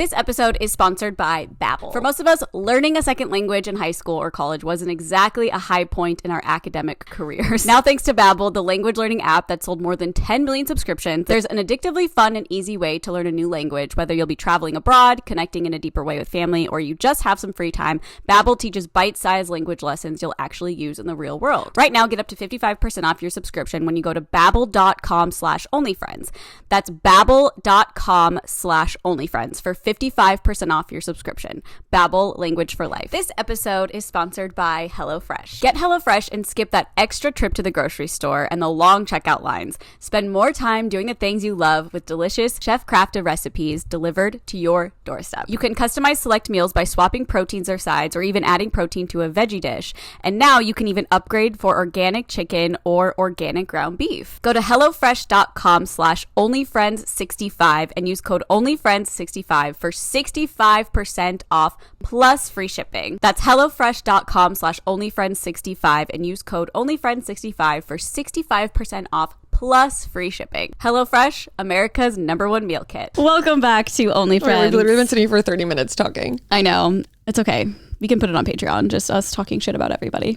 This episode is sponsored by Babbel. For most of us, learning a second language in high school or college wasn't exactly a high point in our academic careers. Now, thanks to Babbel, the language learning app that sold more than 10 million subscriptions, there's an addictively fun and easy way to learn a new language, whether you'll be traveling abroad, connecting in a deeper way with family, or you just have some free time. Babbel teaches bite-sized language lessons you'll actually use in the real world. Right now, get up to 55% off your subscription when you go to babbel.com/onlyfriends. That's babbel.com/onlyfriends for 55% off your subscription. Babbel, language for life. This episode is sponsored by HelloFresh. Get HelloFresh and skip that extra trip to the grocery store and the long checkout lines. Spend more time doing the things you love with delicious chef-crafted recipes delivered to your doorstep. You can customize select meals by swapping proteins or sides or even adding protein to a veggie dish. And now you can even upgrade for organic chicken or organic ground beef. Go to HelloFresh.com/onlyfriends65 and use code onlyfriends65 for 65% off plus free shipping. That's HelloFresh.com/onlyfriends65 and use code onlyfriends65 for 65% off plus free shipping. HelloFresh, America's #1 meal kit. Welcome back to Only Friends. We've literally been sitting for 30 minutes talking. I know. It's okay. We can put it on Patreon, just us talking shit about everybody.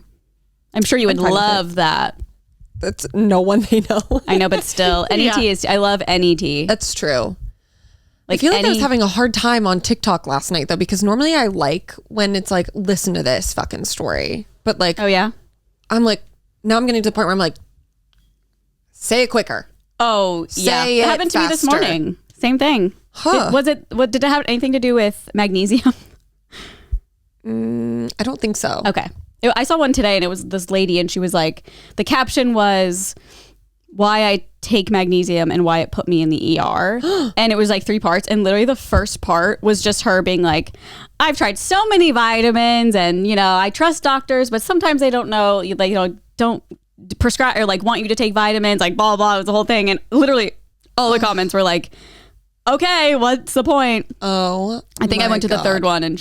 I'm sure you would love that. That's no one they know. I know, but still, NET is, I love NET. That's true. I feel like I was having a hard time on TikTok last night though, because normally I like when it's like, listen to this fucking story. But like, oh yeah, I'm like, now I'm getting to the point where I'm like, say it quicker. Oh yeah, it happened to me this morning. Same thing. Huh. Did it have anything to do with magnesium? I don't think so. Okay. I saw one today and it was this lady and she was like, the caption was why I take magnesium and why it put me in the ER. And it was like 3 parts. And literally the first part was just her being like, I've tried so many vitamins and, you know, I trust doctors, but sometimes they don't know, like, you know, don't prescribe or like want you to take vitamins, like blah, blah, it was the whole thing. And literally all the comments were like, okay, what's the point? Oh, I think I went to the third one and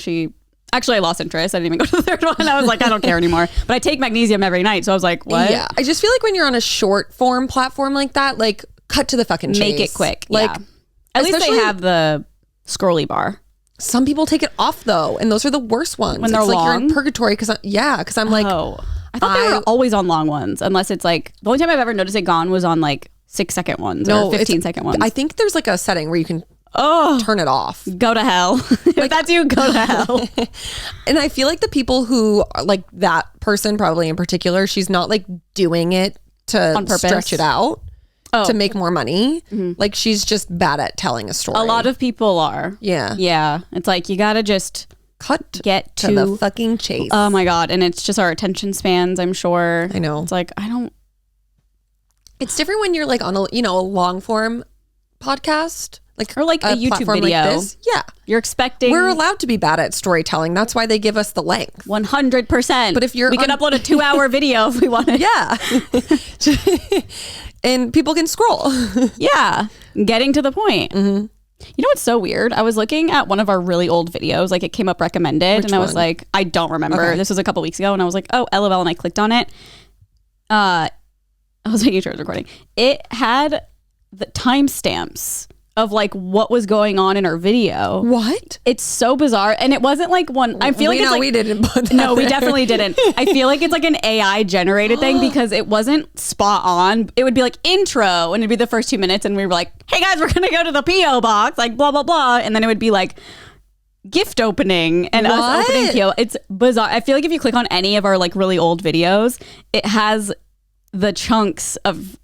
actually, I lost interest. I didn't even go to the third one. I was like, I don't care anymore. But I take magnesium every night. So I was like, what? Yeah. I just feel like when you're on a short form platform like that, like cut to the fucking chase. Make it quick. Like, yeah. At least they have the scrolly bar. Some people take it off though. And those are the worst ones. When they're it's like long? you're in purgatory because I'm like, oh, I thought they were always on long ones. Unless it's like, the only time I've ever noticed it gone was on like 6-second ones or 15-second ones. I think there's like a setting where you can turn it off. Go to hell. If that's you, go to hell. And I feel like the people who are like that person probably in particular, she's not like doing it to stretch it out to make more money. Mm-hmm. Like she's just bad at telling a story. A lot of people are. Yeah. Yeah. It's like you gotta just get to the fucking chase. Oh my God. And it's just our attention spans, I'm sure. I know. It's like it's different when you're like on a long form podcast. Or like a YouTube video. Like this. Yeah. You're expecting. We're allowed to be bad at storytelling. That's why they give us the length. 100%. But if we can upload a 2-hour video if we want to. Yeah. And people can scroll. Yeah. Getting to the point. Mm-hmm. You know what's so weird? I was looking at one of our really old videos. Like it came up recommended. I was like, I don't remember. Okay. This was a couple weeks ago. And I was like, oh, LOL. And I clicked on it. I was making sure it was recording. It had the timestamps of like what was going on in our video. What? It's so bizarre. And it wasn't like one, I feel like it's like, we didn't put that no, we definitely didn't. I feel like it's like an AI generated thing because it wasn't spot on. It would be like intro and it'd be the first 2 minutes and we were like, hey guys, we're going to go to the PO box, like blah, blah, blah. And then it would be like gift opening and us opening PO. It's bizarre. I feel like if you click on any of our like really old videos, it has the chunks of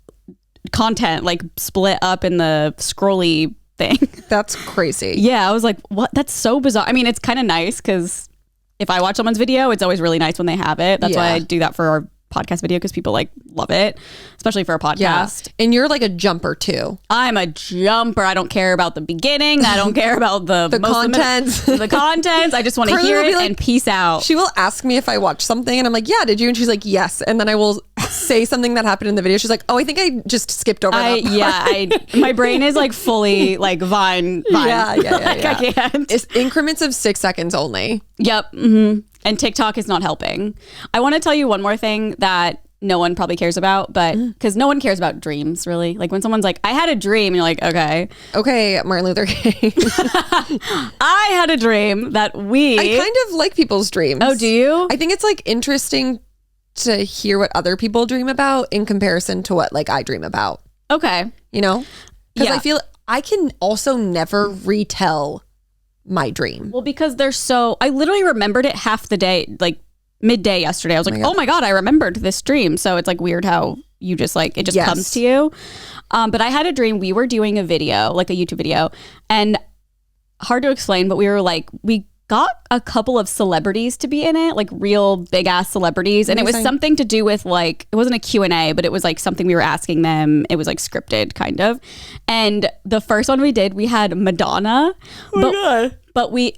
content like split up in the scrolly thing. That's crazy. Yeah, I was like, what? That's so bizarre. I mean, it's kind of nice because if I watch someone's video, it's always really nice when they have it. That's why I do that for our podcast video because people like love it, especially for a podcast. Yeah. And you're like a jumper too. I'm a jumper. I don't care about the beginning. I don't care about the contents. The contents. I just want to hear it and peace out. She will ask me if I watched something and I'm like, yeah, did you? And she's like, yes. And then I will say something that happened in the video. She's like, oh, I think I just skipped over that part. Yeah, my brain is like fully like Vine. Yeah. Like, I can't. It's increments of 6 seconds only. Yep. Mm-hmm. And TikTok is not helping. I want to tell you one more thing that no one probably cares about, but because no one cares about dreams really. Like when someone's like, I had a dream, and you're like, okay, Martin Luther King. I had a dream that I kind of like people's dreams. Oh, do you? I think it's like interesting to hear what other people dream about in comparison to what like I dream about. Okay. You know? Because I feel I can also never retell my dream. Well, because I literally remembered it half the day, like midday yesterday. I was like, oh my God, I remembered this dream. So it's like weird how you just like, it just comes to you. But I had a dream. We were doing a video, like a YouTube video, and hard to explain, but we got a couple of celebrities to be in it, like real big ass celebrities. And it was something to do with like, it wasn't a Q&A, but it was like something we were asking them. It was like scripted kind of. And the first one we did, we had Madonna. Oh my God.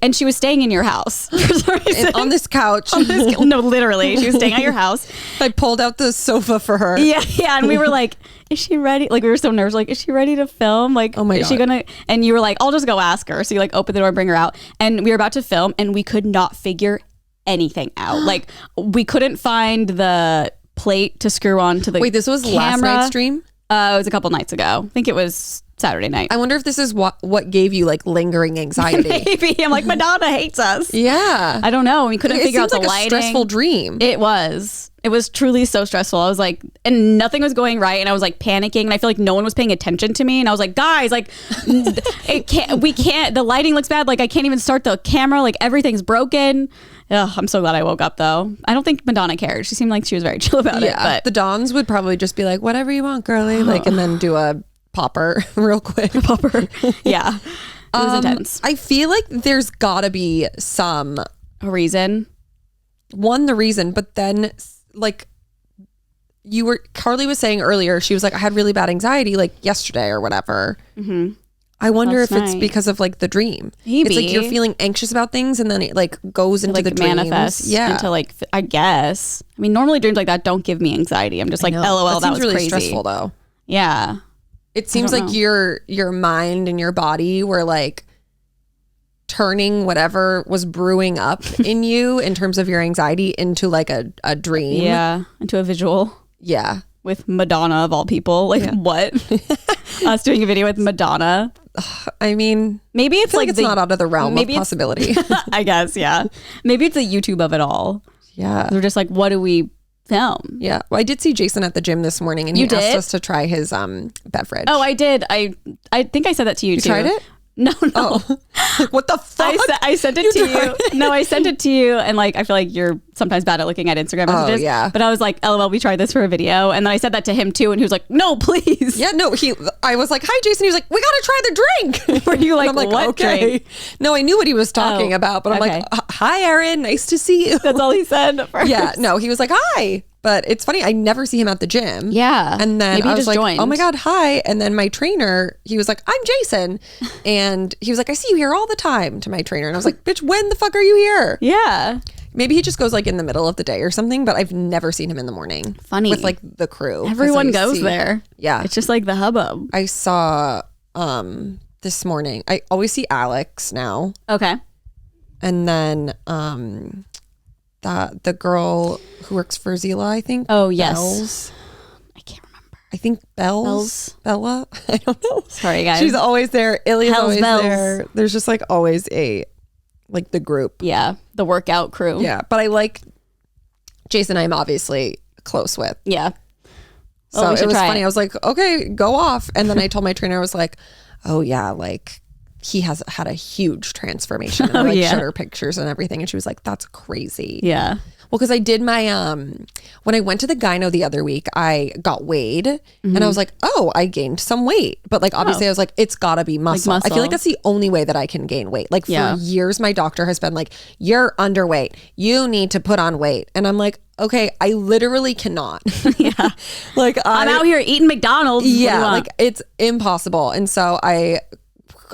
And she was staying in your house for some reason. On this couch. No, literally. She was staying at your house. I pulled out the sofa for her. Yeah. And we were like, is she ready? Like we were so nervous. Like, is she ready to film? Like, oh my God. Is she gonna? And you were like, I'll just go ask her. So you like open the door and bring her out. And we were about to film and we could not figure anything out. Like we couldn't find the plate to screw on to the Wait, this was camera. Last night's stream? It was a couple nights ago. I think it was Saturday night. I wonder if this is what gave you like lingering anxiety. Maybe. I'm like, Madonna hates us. Yeah. I don't know. We couldn't figure out the lighting. It seems like a stressful dream. It was truly so stressful. I was like, and nothing was going right. And I was like panicking. And I feel like no one was paying attention to me. And I was like, guys, like, we can't, the lighting looks bad. Like I can't even start the camera. Like everything's broken. Ugh, I'm so glad I woke up though. I don't think Madonna cared. She seemed like she was very chill about it. But the Dons would probably just be like, whatever you want, girly. Like, and then do a popper real quick. Popper. Yeah. It was intense. I feel like there's gotta be a reason. The reason, but then like Carly was saying earlier, she was like, I had really bad anxiety like yesterday or whatever. Mm-hmm. I wonder if it's because of like the dream. Maybe. It's like you're feeling anxious about things and then it like goes into the dreams. Manifests into like, I guess. I mean, normally dreams like that don't give me anxiety. I'm just like, LOL, that was really crazy. Stressful though. Yeah. It seems like your mind and your body were like turning whatever was brewing up in you in terms of your anxiety into like a dream. Yeah. Into a visual. Yeah. With Madonna of all people. Like what? Us doing a video with Madonna. I mean, maybe it's like it's not out of the realm of possibility. I guess, yeah. Maybe it's the YouTube of it all. Yeah. They're just like, what do we film? Yeah. Well, I did see Jason at the gym this morning and he asked us to try his beverage. Oh, I did. I think I said that to you too. You tried it? No. Oh. Like, what the fuck? I sent it to you. No, I sent it to you. And like, I feel like you're sometimes bad at looking at Instagram messages. Oh, yeah. But I was like, LOL, we tried this for a video. And then I said that to him too. And he was like, no, please. Yeah, no, I was like, hi, Jason. He was like, we got to try the drink. Were you like, I'm like, what okay. drink? No, I knew what he was talking about. But I'm like, hi, Erin. Nice to see you. That's all he said at first. Yeah, no, he was like, hi. But it's funny, I never see him at the gym. Yeah. And then maybe I was like, joined. oh my God, hi. And then my trainer, he was like, I'm Jason. And he was like, I see you here all the time to my trainer. And I was like, bitch, when the fuck are you here? Yeah. Maybe he just goes like in the middle of the day or something, but I've never seen him in the morning. Funny. With like the crew. Everyone goes there. Yeah. It's just like the hubbub. I saw this morning, I always see Alex now. Okay. And then the girl who works for Zila, I think. Oh, yes. Bells. I can't remember. I think Bells. Bella. I don't know. Sorry, guys. She's always there. Ilya's Hell's always bells. there. There's just like always like the group. Yeah. The workout crew. Yeah. But I like Jason, I'm obviously close with. Yeah. So it was funny. I was like, okay, go off. And then I told my trainer, I was like, oh yeah, like he has had a huge transformation. And I showed her pictures and everything. And she was like, that's crazy. Yeah. Well, because I did my, when I went to the gyno the other week, I got weighed and I was like, oh, I gained some weight. But like, obviously I was like, it's gotta be muscle. I feel like that's the only way that I can gain weight. Like for years, my doctor has been like, you're underweight. You need to put on weight. And I'm like, okay, I literally cannot. Yeah. Like I'm out here eating McDonald's. Yeah. Like it's impossible. And so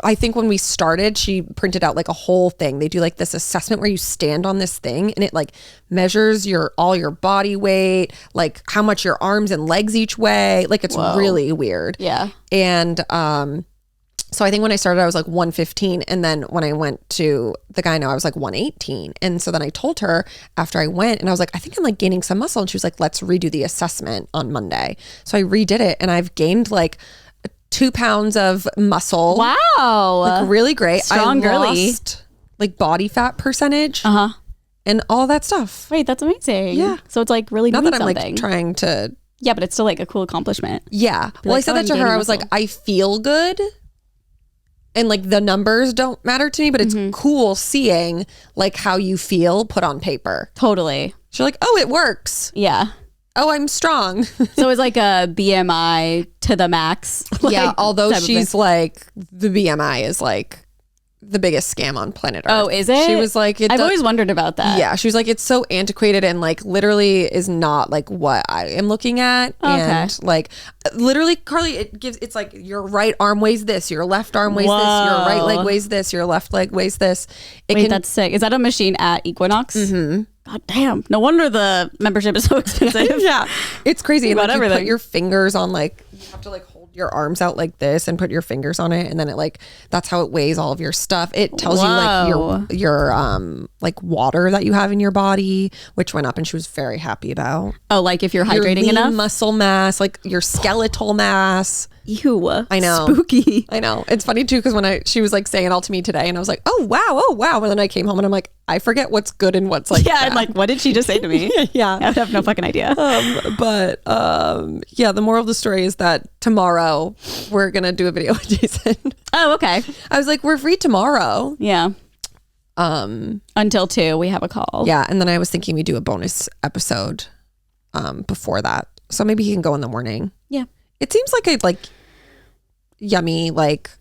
I think when we started, she printed out like a whole thing. They do like this assessment where you stand on this thing and it like measures all your body weight, like how much your arms and legs each weigh. Like it's really weird. Yeah. And So I think when I started, I was like 115. And then when I went to the gyno, I was like 118. And so then I told her after I went, and I was like, I think I'm like gaining some muscle. And she was like, let's redo the assessment on Monday. So I redid it, and I've gained like 2 pounds of muscle. Wow. Like really great. Strong girly. Lost like body fat percentage. And all that stuff. Wait, that's amazing. Yeah. So it's like really not doing that I'm something. like trying to. Yeah, but it's still like a cool accomplishment. Yeah. Well, like, I said that to her. I was like, I feel good. And like the numbers don't matter to me, but it's cool seeing like how you feel put on paper. Totally. She's like, oh, it works. Yeah. Oh, I'm strong. So it's like a BMI to the max. Yeah. Although she's like, the BMI is like the biggest scam on planet Earth. Oh, is it? She was like, I've always wondered about that. Yeah. She was like, it's so antiquated and like literally is not like what I am looking at. Okay. And like literally, Carly, it's like your right arm weighs this, your left arm weighs this, your right leg weighs this, your left leg weighs this. Wait, that's sick. Is that a machine at Equinox? Mm-hmm. God damn. No wonder the membership is so expensive. Yeah. It's crazy. And like you everything. put your fingers on like, you have to like hold your arms out like this and put your fingers on it, and then it like that's how it weighs all of your stuff. It tells you like your like water that you have in your body, which went up, and she was very happy about. Oh, like if you're hydrating your enough? muscle mass, like your skeletal mass. Ew. I know. Spooky. I know. It's funny too, because when she was like saying it all to me today, and I was like, oh wow. And then I came home and I'm like, I forget what's good and what's like yeah, bad. I'm like, what did she just say to me? Yeah. I have no fucking idea. But yeah, the moral of the story is that tomorrow we're gonna do a video with Jason. Oh, okay. I was like, we're free tomorrow. Yeah. Until 2, we have a call. Yeah, and then I was thinking we do a bonus episode before that, so maybe he can go in the morning. Yeah. It seems like a like yummy like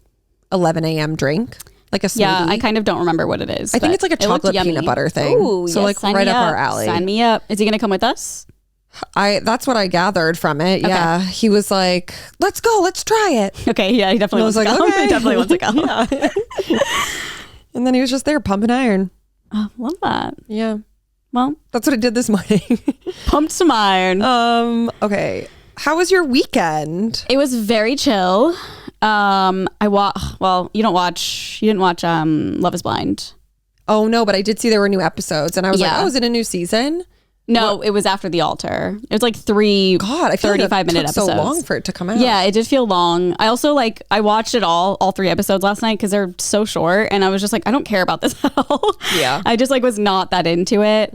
11 a.m. drink, like a smoothie. Yeah, I kind of don't remember what it is. I think it's like a chocolate peanut butter thing. Ooh, so yes, like right up our alley. Sign me up. Is he gonna come with us? That's what I gathered from it. Okay. Yeah, he was like, "Let's go, let's try it." Okay, yeah, he definitely wants to go. Okay. He definitely wants to go. Yeah. And then he was just there pumping iron. Oh, love that. Yeah, Well, that's what I did this morning. pumped some iron. Okay. How was your weekend? It was very chill. You didn't watch Love is Blind. Oh no, but I did see there were new episodes, and I was like, Yeah. "Oh, is it a new season?" No, it was after the altar. It was like 3 God, I feel 35-minute like it took episodes. so long for it to come out. Yeah, it did feel long. I also I watched it all 3 episodes last night because they're so short, and I was just like, I don't care about this at all. Yeah. I just was not that into it.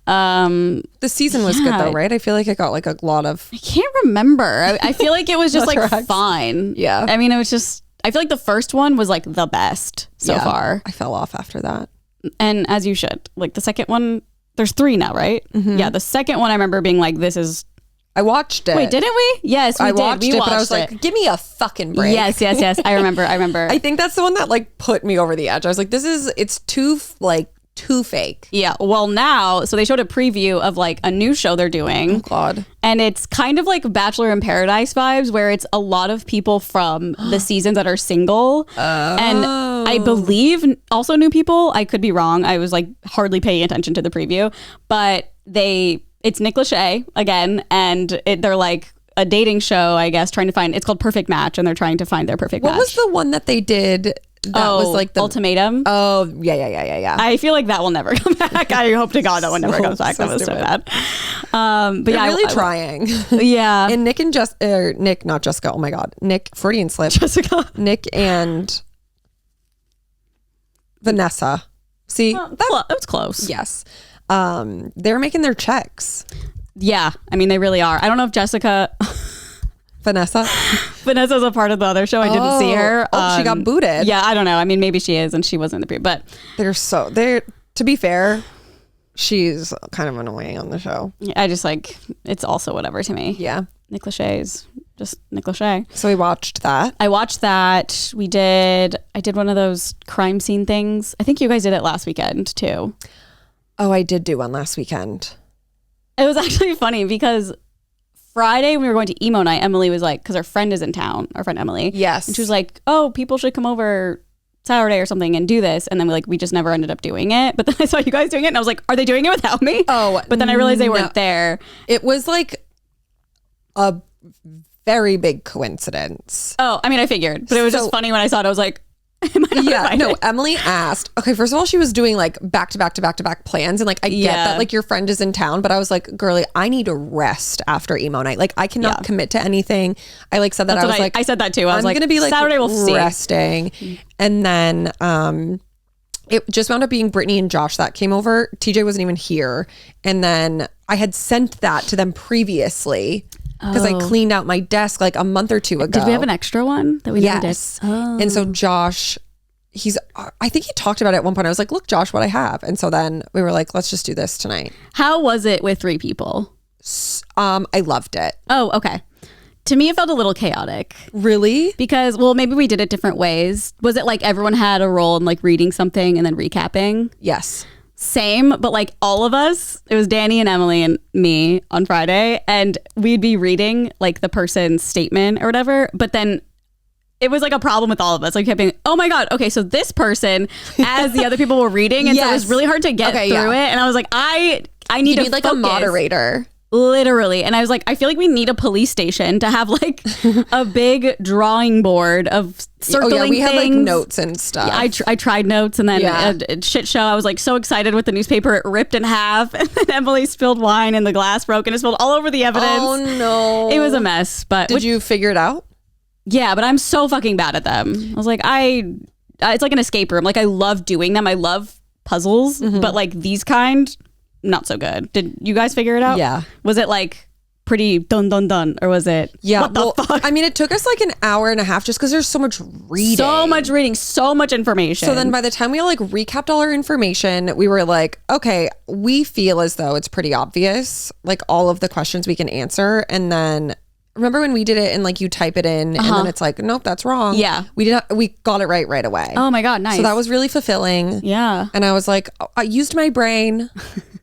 The season was good though, right? I feel like it got like a lot of. I can't remember. I feel like it was just Correct. fine. Yeah. I mean, it was just. I feel like the first one was like the best so Yeah. far, I fell off after that. and as you should. Like the second one, there's 3 now, right? Yeah, the second one I remember being like, this is. I watched it. Wait, didn't we? Yes, we I did. watched We it, watched but I was like, give me a fucking break. Yes. I remember. I think that's the one that like put me over the edge. I was like, it's too fake. Yeah. Well, now, so they showed a preview of like a new show they're doing. God. And it's kind of like Bachelor in Paradise vibes, where it's a lot of people from the seasons that are single. And I believe also new people. I could be wrong. I was like hardly paying attention to the preview. But it's Nick Lachey again. And they're like a dating show, I guess, trying to find, it's called Perfect Match. And they're trying to find their perfect match. What was the one that they did that was like the Ultimatum? Oh, yeah. I feel like that will never come back. I hope to God that one never comes back. That was so bad. But They're yeah, really trying. Yeah. And Nick and Nick, not Jessica. Oh my God. Nick, Freudian slip. Jessica. Nick and Vanessa. See, That was close. yes. They're making their checks. Yeah. I mean, they really are. I don't know if Vanessa's a part of the other show. I didn't see her. Oh, she got booted. Yeah, I don't know. I mean, maybe she is and she wasn't in the preview, but to be fair, she's kind of annoying on the show. I just it's also whatever to me. Yeah. Nick Lachey is just Nick Lachey. So we watched that. I watched that. I did one of those crime scene things. I think you guys did it last weekend too. Oh, I did do one last weekend. It was actually funny because Friday when we were going to emo night, Emily was like, because our friend is in town, our friend Emily. Yes. And she was like, oh, people should come over Saturday or something and do this. And then we just never ended up doing it. But then I saw you guys doing it and I was like, are they doing it without me? Oh, but then I realized they weren't there. It was like a very big coincidence. Oh, I mean, I figured, but it was just funny when I saw it. I was like, am I not invited? Emily asked, okay, first of all, she was doing like back to back plans. And like, I get that like your friend is in town, but I was like, girly, I need a rest after emo night. Like I cannot commit to anything. I like said that. That's I was like, I said that too. I was like, going to be like Saturday we'll resting. And then, it just wound up being Brittany and Josh that came over. TJ wasn't even here. And then I had sent that to them previously because I cleaned out my desk like a month or two ago. Did we have an extra one that we never did? And so Josh, I think he talked about it at one point. I was like, look, Josh, what I have. And so then we were like, let's just do this tonight. How was it with 3 people? I loved it. Oh, okay. To me, it felt a little chaotic. Really? Because, well, maybe we did it different ways. Was it like everyone had a role in like reading something and then recapping? Yes. Same, but like all of us, it was Danny and Emily and me on Friday, and we'd be reading like the person's statement or whatever, but then it was like a problem with all of us. Like kept being, oh my God, okay, so this person, as the other people were reading, and so it was really hard to get through it. And I was like, I need to like focus. A moderator. Literally. And I was like, I feel like we need a police station to have like a big drawing board of circling we things. had like notes and stuff. Yeah, I tried notes, and then a shit show. I was like so excited with the newspaper. It ripped in half, and then Emily spilled wine and the glass broke and it spilled all over the evidence. Oh no. It was a mess. But did you figure it out? Yeah, but I'm so fucking bad at them. I was like, it's like an escape room. Like I love doing them. I love puzzles, but like these kind, not so good. Did you guys figure it out? Yeah. Was it like pretty done, or was it? Yeah. What the fuck? I mean, it took us like an hour and a half just because there's so much reading. So much information. So then by the time we all like recapped all our information, we were like, okay, we feel as though it's pretty obvious, like all of the questions we can answer. And then remember when we did it and like you type it in and then it's like, nope, that's wrong. Yeah. We got it right away. Oh my God, nice. So that was really fulfilling. Yeah. And I was like, I used my brain,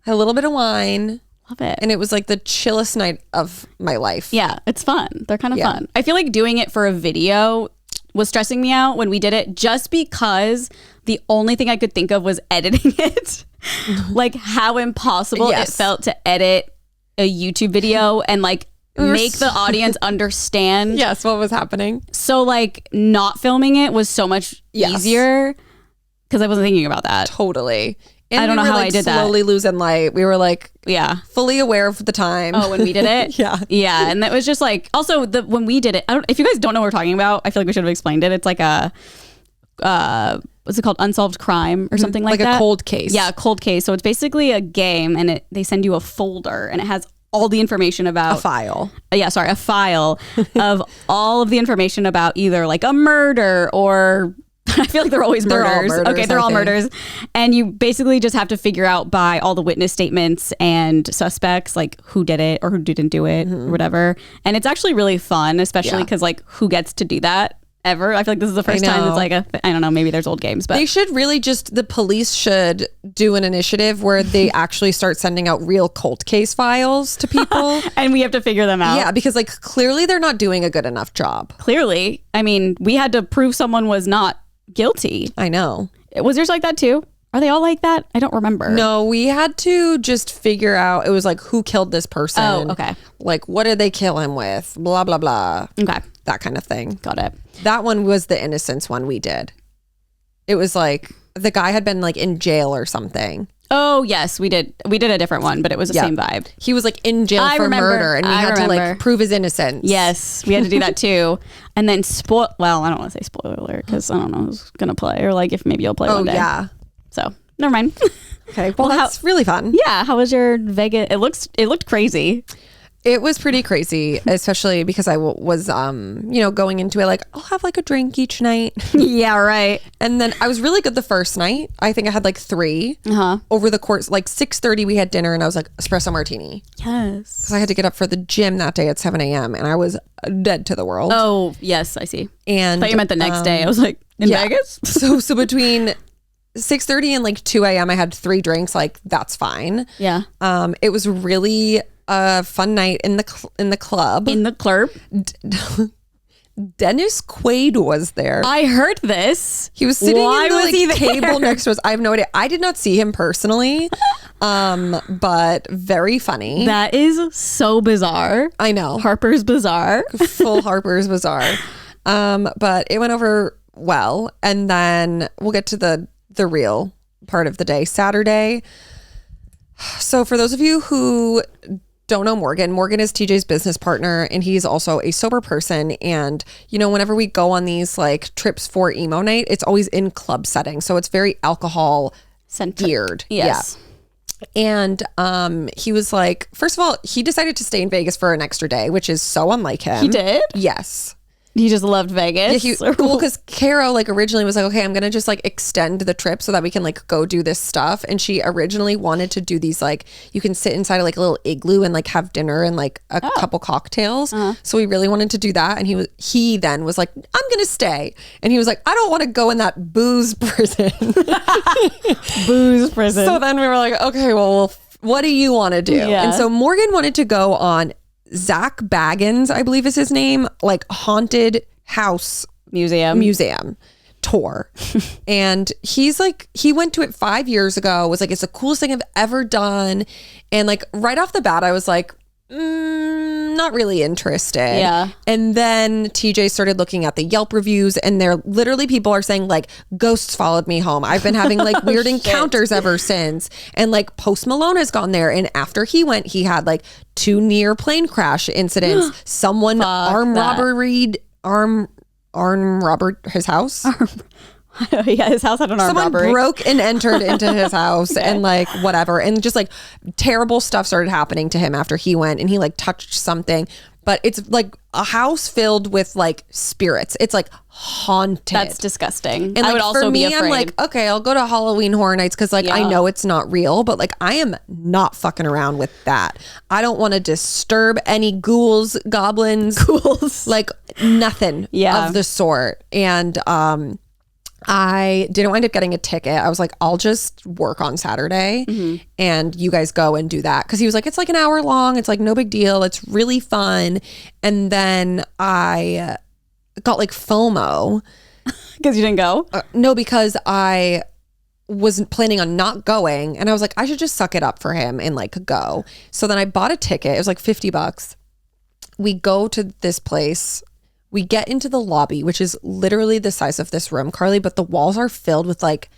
had a little bit of wine. Love it. And it was like the chillest night of my life. Yeah, it's fun. They're kind of fun. I feel like doing it for a video was stressing me out when we did it, just because the only thing I could think of was editing it. Like how impossible it felt to edit a YouTube video and like make the audience understand what was happening. So like not filming it was so much easier because I wasn't thinking about that. Totally. And I don't know how I did that. Slowly losing light. We were like, fully aware of the time. Oh, when we did it? Yeah. And that was just like, also when we did it, if you guys don't know what we're talking about, I feel like we should have explained it. It's like a, what's it called? Unsolved crime or something like that. Like a cold case. Yeah, a cold case. So it's basically a game, and they send you a folder, and it has all the information about a file of all of the information about either like a murder or I feel like they're always murders. They're all murders. And you basically just have to figure out by all the witness statements and suspects, like who did it or who didn't do it or whatever. And it's actually really fun, especially because like who gets to do that ever? I feel like this is the first time it's like I don't know, maybe there's old games, but they should really the police should do an initiative where they actually start sending out real cold case files to people. And we have to figure them out. Yeah, because like clearly they're not doing a good enough job. Clearly. I mean, we had to prove someone was not guilty. I know. Was yours like that too? Are they all like that? I don't remember. No, we had to just figure out, it was like, who killed this person? Oh, okay. Like, what did they kill him with? Blah, blah, blah. Okay. That kind of thing. Got it. That one was the innocence one we did. It was like, the guy had been like in jail or something. Oh, yes, we did. We did a different one, but it was the same vibe. He was like in jail for murder, and we had to like prove his innocence. Yes, we had to do that too. And then well, I don't want to say spoiler alert because I don't know who's going to play, or like if maybe you'll play one day. Oh, yeah. So, never mind. Okay, well that's really fun. Yeah, how was your Vegas? It looked crazy. It was pretty crazy, especially because I was, going into it like, I'll have like a drink each night. Yeah, right. And then I was really good the first night. I think I had like 3 over the course. Like 6:30 we had dinner and I was like, espresso martini. Yes. Because I had to get up for the gym that day at 7 a.m. and I was dead to the world. Oh, yes, I see. And I thought you meant the next day. I was like, in Vegas? So between 6:30 and like 2 a.m. I had 3 drinks. Like, that's fine. Yeah. It was really a fun night in the club. In the club. Dennis Quaid was there. I heard this. He was sitting in the table next to us. I have no idea. I did not see him personally, But very funny. That is so bizarre. I know. Harper's Bazaar. Full Harper's Bazaar. But it went over well. And then we'll get to the real part of the day, Saturday. So for those of you who don't know Morgan is TJ's business partner, and he's also a sober person. And, you know, whenever we go on these like trips for emo night, it's always in club setting. So it's very alcohol geared. Yes. Yeah. And he was like, first of all, he decided to stay in Vegas for an extra day, which is so unlike him. He did? Yes. He just loved Vegas. Yeah, well, because Caro like originally was like, okay, I'm gonna just like extend the trip so that we can like go do this stuff. And she originally wanted to do these like, you can sit inside of like a little igloo and like have dinner and like a couple cocktails. So we really wanted to do that. And he then was like, I'm gonna stay. And he was like, I don't want to go in that booze prison. Booze prison. So then we were like, okay, well, what do you want to do? Yeah. And so Morgan wanted to go on Zach Baggins, I believe is his name, like haunted house museum tour. And he's like, he went to it 5 years ago, was like, it's the coolest thing I've ever done. And like right off the bat, I was like, not really interested. Yeah. And then TJ started looking at the Yelp reviews, and they're literally, people are saying like, ghosts followed me home. I've been having like weird encounters ever since. And like Post Malone has gone there, and after he went, he had like 2 near plane crash incidents. Someone arm robbered his house. Yeah, his house had an armed robbery. Someone broke and entered into his house and like whatever. And just like terrible stuff started happening to him after he went, and he like touched something. But it's like a house filled with like spirits. It's like haunted. That's disgusting. And like, I would also for me, be afraid. I'm like, okay, I'll go to Halloween Horror Nights because like I know it's not real, but like I am not fucking around with that. I don't want to disturb any ghouls, goblins, like nothing of the sort. And I didn't wind up getting a ticket. I was like, I'll just work on Saturday and you guys go and do that. Cause he was like, it's like an hour long. It's like no big deal. It's really fun. And then I got like FOMO. Because you didn't go? No, because I wasn't planning on not going. And I was like, I should just suck it up for him and like go. So then I bought a ticket. It was like $50. We go to this place. We get into the lobby, which is literally the size of this room, Carly, but the walls are filled with like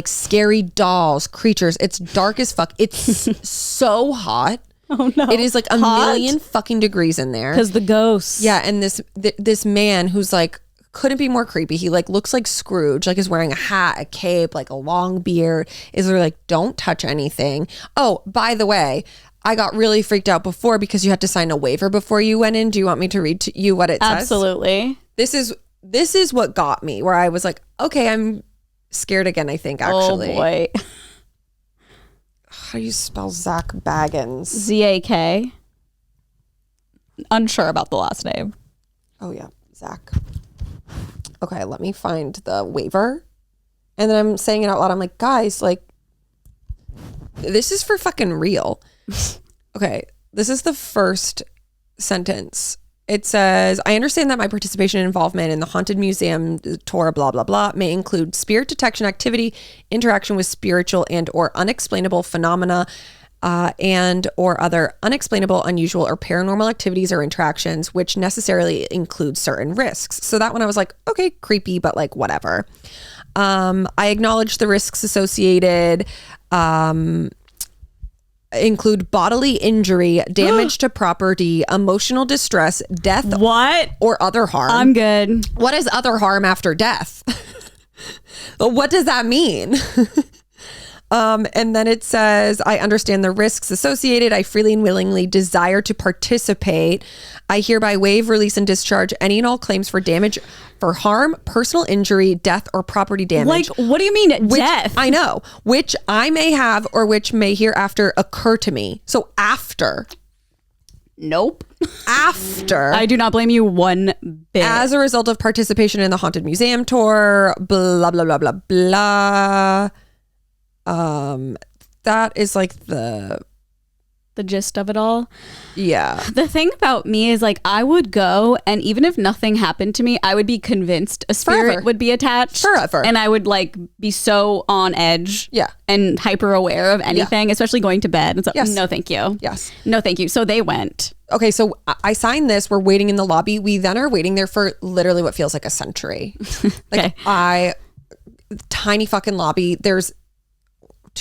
scary dolls, creatures. It's dark as fuck. It's so hot. Oh no. It is like a million fucking degrees in there. Because the ghosts. Yeah, and this man who's like couldn't be more creepy. He like looks like Scrooge, like is wearing a hat, a cape, like a long beard. Is there like, don't touch anything. Oh, by the way, I got really freaked out before because you had to sign a waiver before you went in. Do you want me to read to you what it says? Absolutely. This is what got me, where I was like, okay, I'm scared again, I think, actually. Oh boy. How do you spell Zach Baggins? Z-A-K. Unsure about the last name. Oh yeah, Zach. Okay, let me find the waiver. And then I'm saying it out loud. I'm like, guys, like, this is for fucking real. Okay, this is the first sentence. It says, I understand that my participation and involvement in the Haunted Museum tour, blah, blah, blah, may include spirit detection activity, interaction with spiritual and or unexplainable phenomena, and or other unexplainable, unusual, or paranormal activities or interactions, which necessarily include certain risks. So that one I was like, okay, creepy, but like whatever. I acknowledge the risks associated, include bodily injury, damage to property, emotional distress, death, or other harm. I'm good. What is other harm after death? What does that mean? And then it says, I understand the risks associated. I freely and willingly desire to participate. I hereby waive, release, and discharge any and all claims for damage, for harm, personal injury, death, or property damage. Like, what do you mean death? I know. Which I may have or which may hereafter occur to me. So after. Nope. After. I do not blame you one bit. As a result of participation in the Haunted Museum tour, blah, blah, blah, blah, blah. That is like the the gist of it all. Yeah. The thing about me is like I would go, and even if nothing happened to me, I would be convinced a spirit would be attached forever, and I would like be so on edge, and hyper aware of anything, especially going to bed. And so, no, thank you. Yes, no, thank you. So they went. Okay, so I signed this. We're waiting in the lobby. We then are waiting there for literally what feels like a century. Like tiny fucking lobby. There's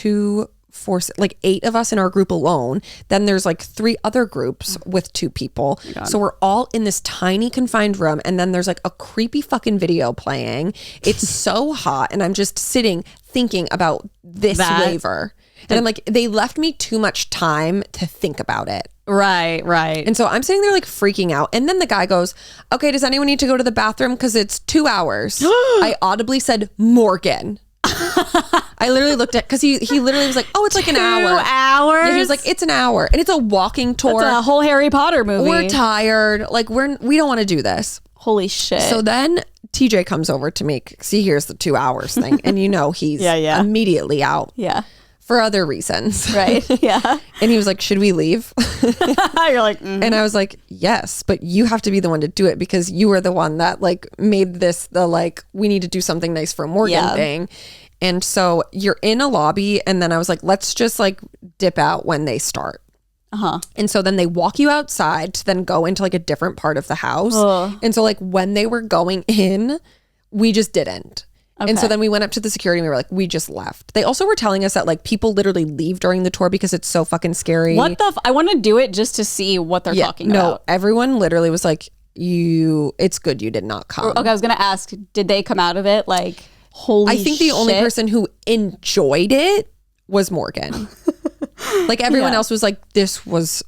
8 of us in our group alone. Then there's like 3 other groups with 2 people. So we're all in this tiny confined room, and then there's like a creepy fucking video playing. It's so hot, and I'm just sitting thinking about this waiver. And I'm like, they left me too much time to think about it. Right. And so I'm sitting there like freaking out. And then the guy goes, okay, does anyone need to go to the bathroom? Because it's 2 hours. I audibly said, Morgan. I literally looked at, because he literally was like, oh, it's like an hour. 2 hours? Yeah, he was like, it's an hour. And it's a walking tour. That's a whole Harry Potter movie. We're tired. Like, we don't want to do this. Holy shit. So then TJ comes over to me. See, here's the 2 hours thing. And he's immediately out. Yeah. For other reasons. Right. Yeah. And he was like, should we leave? You're like, mm-hmm. And I was like, yes, but you have to be the one to do it, because you were the one that like made this the like, we need to do something nice for Morgan thing. And so you're in a lobby, and then I was like, let's just like dip out when they start. And so then they walk you outside to then go into like a different part of the house. And so like when they were going in, we just didn't. Okay. And so then we went up to the security and we were like, we just left. They also were telling us that like people literally leave during the tour because it's so fucking scary. What the I want to do it just to see what they're talking about. No, everyone literally was like, it's good you did not come. Okay, I was going to ask, did they come out of it like, holy shit? I think the only person who enjoyed it was Morgan. Like everyone else was like, this was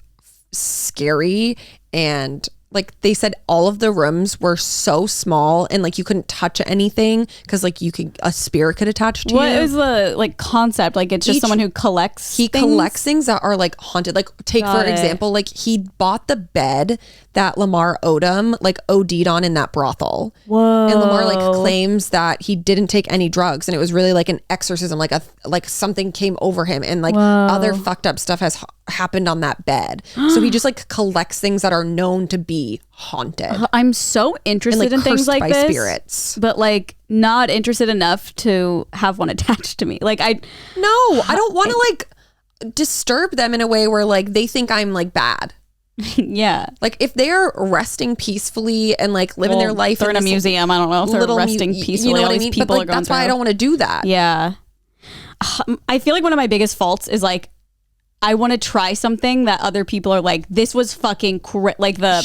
scary. And like they said all of the rooms were so small, and like you couldn't touch anything because like a spirit could attach to you. What is the like concept? Like it's just someone who collects things? Collects things that are like haunted. Like take for example, like he bought the bed that Lamar Odom like OD'd on in that brothel. Whoa. And Lamar like claims that he didn't take any drugs, and it was really like an exorcism, like something came over him, and like other fucked up stuff has happened on that bed. So he just like collects things that are known to be haunted. I'm so interested in things like this, spirits, but like not interested enough to have one attached to me. Like I don't want to like disturb them in a way where like they think I'm like bad. Yeah, like if they're resting peacefully and like living their life, they're in a museum. I don't know if they're resting peacefully. You know what I mean? But like that's why I don't want to do that. Yeah, I feel like one of my biggest faults is like I want to try something that other people are like, this was fucking like the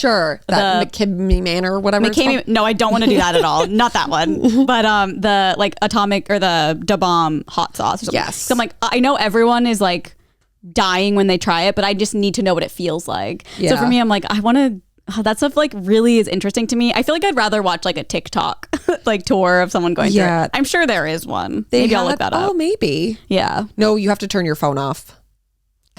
McKinney Manor or whatever. No, I don't want to do that at all. Not that one, but the like atomic or the Da Bomb hot sauce. Or something. Yes. So I'm like, I know everyone is like dying when they try it, but I just need to know what it feels like. Yeah. So for me, I'm like, I want to. That stuff like really is interesting to me. I feel like I'd rather watch like a TikTok like tour of someone going through it. I'm sure there is one. Maybe I'll look that up. Oh, maybe. Yeah. No, you have to turn your phone off.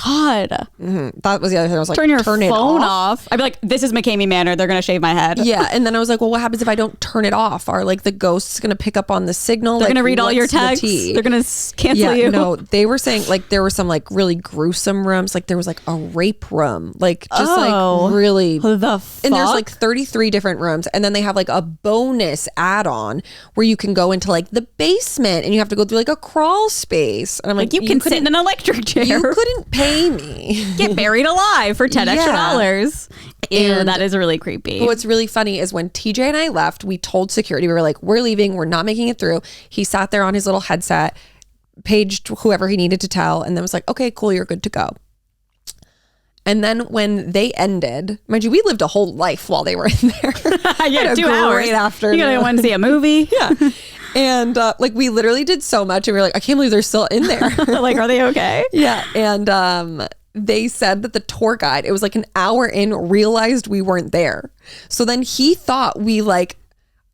God. Mm-hmm. That was the other thing. I was like, turn your phone off. I'd be like, this is McKamey Manor. They're going to shave my head. Yeah. And then I was like, well, what happens if I don't turn it off? Are like the ghosts going to pick up on the signal? They're going to read all your texts. They're going to cancel you. No, they were saying like there were some like really gruesome rooms. Like there was like a rape room. Like just like really. The fuck? And there's like 33 different rooms. And then they have like a bonus add-on where you can go into like the basement and you have to go through like a crawl space. And I'm like, you can sit in an electric chair. You couldn't pay me. Get buried alive for $10 extra. Ew, that is really creepy. What's really funny is when TJ and I left, we told security, we were like, we're leaving, we're not making it through. He sat there on his little headset, paged whoever he needed to tell, and then was like, okay, cool, you're good to go. And then when they ended, mind you, we lived a whole life while they were in there. Yeah, 2 hours after. You gotta want to see a movie. Yeah. And like we literally did so much, and we were like, I can't believe they're still in there. Like, are they okay? Yeah. And they said that the tour guide, it was like an hour in, realized we weren't there. So then he thought we like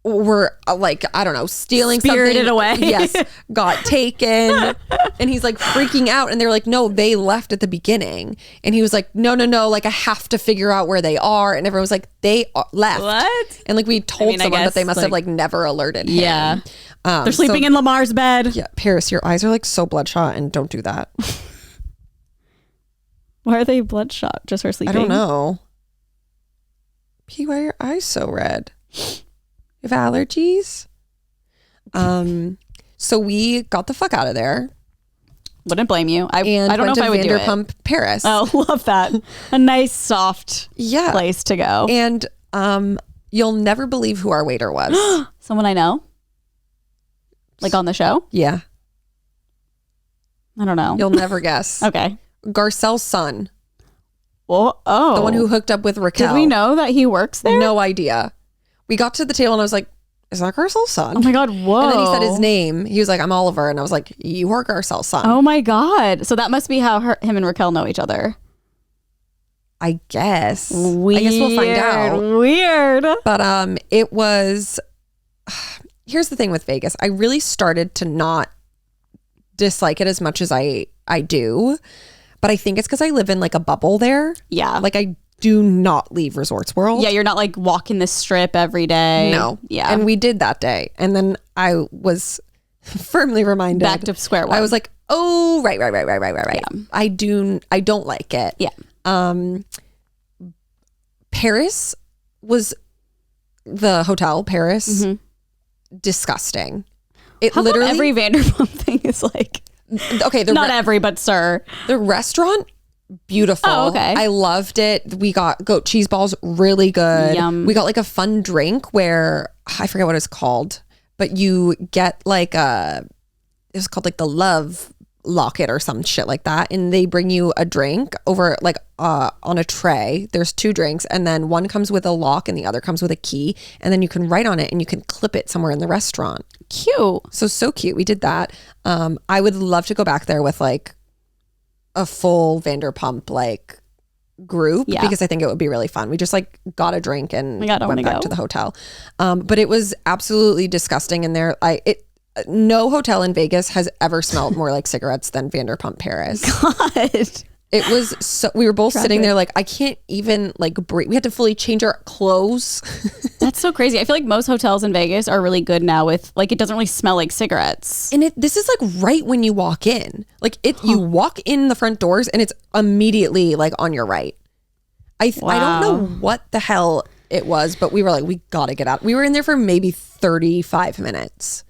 were like, I don't know, stealing Spirited something. away. Yes. Got taken. And he's like freaking out. And they're like, no, they left at the beginning. And he was like, no, like I have to figure out where they are. And everyone was like, they left. What? And like we told someone, but they must have like never alerted him. Yeah. They're sleeping in Lamar's bed. Yeah. Paris, your eyes are like so bloodshot, and don't do that. Why are they bloodshot? Just for sleeping? I don't know. P, why are your eyes so red? You have allergies? So we got the fuck out of there. Wouldn't blame you. I don't know if I would do it. Vanderpump Paris. Oh, love that. A nice, soft place to go. And you'll never believe who our waiter was. Someone I know? Like on the show? Yeah. I don't know. You'll never guess. Okay. Garcelle's son. Oh. The one who hooked up with Raquel. Did we know that he works there? No idea. We got to the table and I was like, is that Garcelle's son? Oh my God, whoa. And then he said his name. He was like, I'm Oliver. And I was like, you are Garcelle's son. Oh my God. So that must be how him and Raquel know each other. I guess. Weird. I guess we'll find out. Weird. But it was, here's the thing with Vegas. I really started to not dislike it as much as I do. But I think it's because I live in like a bubble there. Yeah. Like I do not leave Resorts World. Yeah, you're not like walking the strip every day. No. Yeah. And we did that day. And then I was firmly reminded. Back to square one. I was like, oh, right. Yeah. I don't like it. Yeah. Paris was the hotel, Paris. Mm-hmm. Disgusting. It How literally come every Vanderpump thing is like, okay, not every, but sir. The restaurant, beautiful. Oh, okay. I loved it. We got goat cheese balls, really good. Yum. We got like a fun drink where I forget what it's called, but you get like it was called like the love locket or some shit like that, and they bring you a drink over like on a tray. There's two drinks, and then one comes with a lock and the other comes with a key, and then you can write on it and you can clip it somewhere in the restaurant. Cute. So cute. We did that. I would love to go back there with like a full Vanderpump like group because I think it would be really fun. We just like got a drink and went back to the hotel. But it was absolutely disgusting in there. No hotel in Vegas has ever smelled more like cigarettes than Vanderpump Paris. God. It was so, we were both sitting there like, I can't even like breathe. We had to fully change our clothes. That's so crazy. I feel like most hotels in Vegas are really good now with like, it doesn't really smell like cigarettes. And this is like right when you walk in, like you walk in the front doors and it's immediately like on your right. I don't know what the hell it was, but we were like, we got to get out. We were in there for maybe 35 minutes.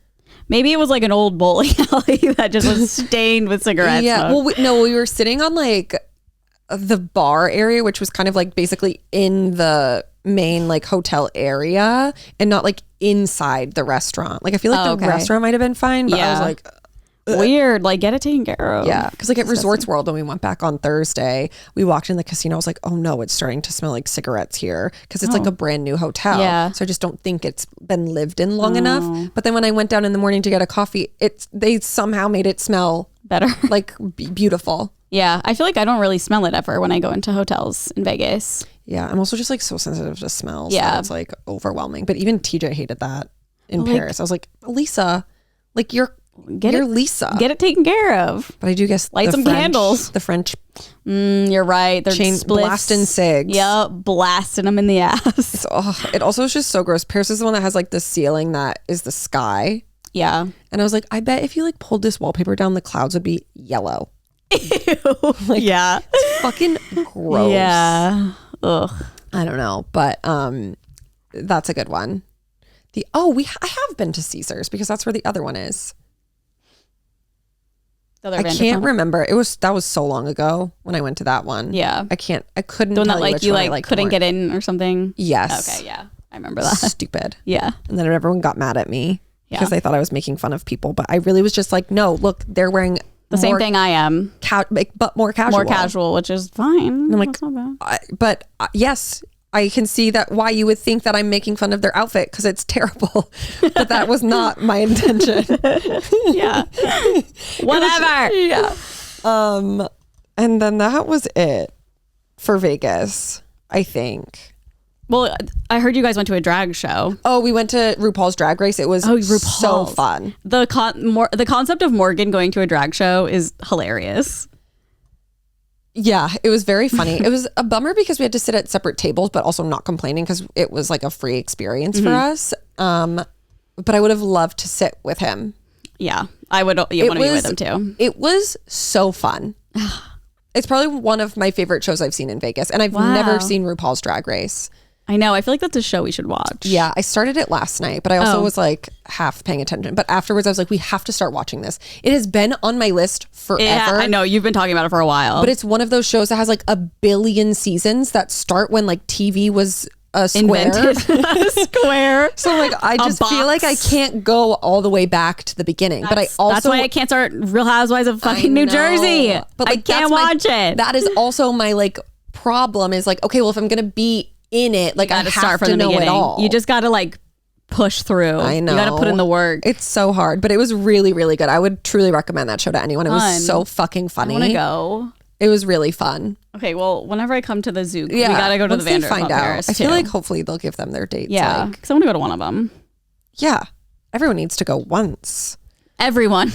Maybe it was like an old bowling alley that just was stained with cigarettes. Yeah. Well, we were sitting on like the bar area, which was kind of like basically in the main like hotel area and not like inside the restaurant. Like I feel like the restaurant might have been fine, but I was like, weird. Like get it taken care of. Yeah. Because like at Resorts World, when we went back on Thursday, we walked in the casino. I was like, oh no, it's starting to smell like cigarettes here because it's like a brand new hotel. Yeah. So I just don't think it's been lived in long enough. But then when I went down in the morning to get a coffee, they somehow made it smell better, like beautiful. Yeah. I feel like I don't really smell it ever when I go into hotels in Vegas. Yeah. I'm also just like so sensitive to smells. Yeah. That it's like overwhelming. But even TJ hated that in Paris. I was like, Lisa, like you're Lisa. Get it taken care of. But I do guess light some candles. The French. You're right. They're blasting cigs. Yep, blasting them in the ass. It also is just so gross. Paris is the one that has like the ceiling that is the sky. Yeah. And I was like, I bet if you like pulled this wallpaper down, the clouds would be yellow. Ew. Like, yeah. It's fucking gross. Yeah. Ugh. I don't know, but that's a good one. I have been to Caesars because that's where the other one is. I can't remember. That was so long ago when I went to that one. Yeah. I couldn't the one tell that like you like couldn't get in or something. Yes. Okay, yeah. I remember that. Stupid. Yeah. And then everyone got mad at me because they thought I was making fun of people, but I really was just like, no, look, they're wearing the same thing I am. But more casual. More casual, which is fine. And I'm like, yes, I can see that why you would think that I'm making fun of their outfit because it's terrible. But that was not my intention. Yeah. Whatever. Yeah. And then that was it for Vegas, I think. Well, I heard you guys went to a drag show. Oh, we went to RuPaul's Drag Race. It was so fun. The concept of Morgan going to a drag show is hilarious. Yeah, it was very funny. It was a bummer because we had to sit at separate tables, but also not complaining because it was like a free experience for us. But I would have loved to sit with him. Yeah, I would want to be with him too. It was so fun. It's probably one of my favorite shows I've seen in Vegas. And I've never seen RuPaul's Drag Race. I know. I feel like that's a show we should watch. Yeah, I started it last night, but I also was like half paying attention. But afterwards, I was like, we have to start watching this. It has been on my list forever. Yeah, I know. You've been talking about it for a while. But it's one of those shows that has like a billion seasons that start when like TV was a square. A square. So like I just feel like I can't go all the way back to the beginning. But I also that's why I can't start Real Housewives of fucking New Jersey. But like, I can't watch it. That is also my like problem is like, okay, well if I'm gonna be in it, like I have start from to know it all. You just gotta like push through. I know. You gotta put in the work. It's so hard, but it was really, really good. I would truly recommend that show to anyone. It was so fucking funny. I want to go. It was really fun. Okay, well, whenever I come to the zoo, we gotta go to the Vanderpump Paris. I feel like hopefully they'll give them their dates. Yeah, because I want to go to one of them. Yeah, everyone needs to go once. Everyone.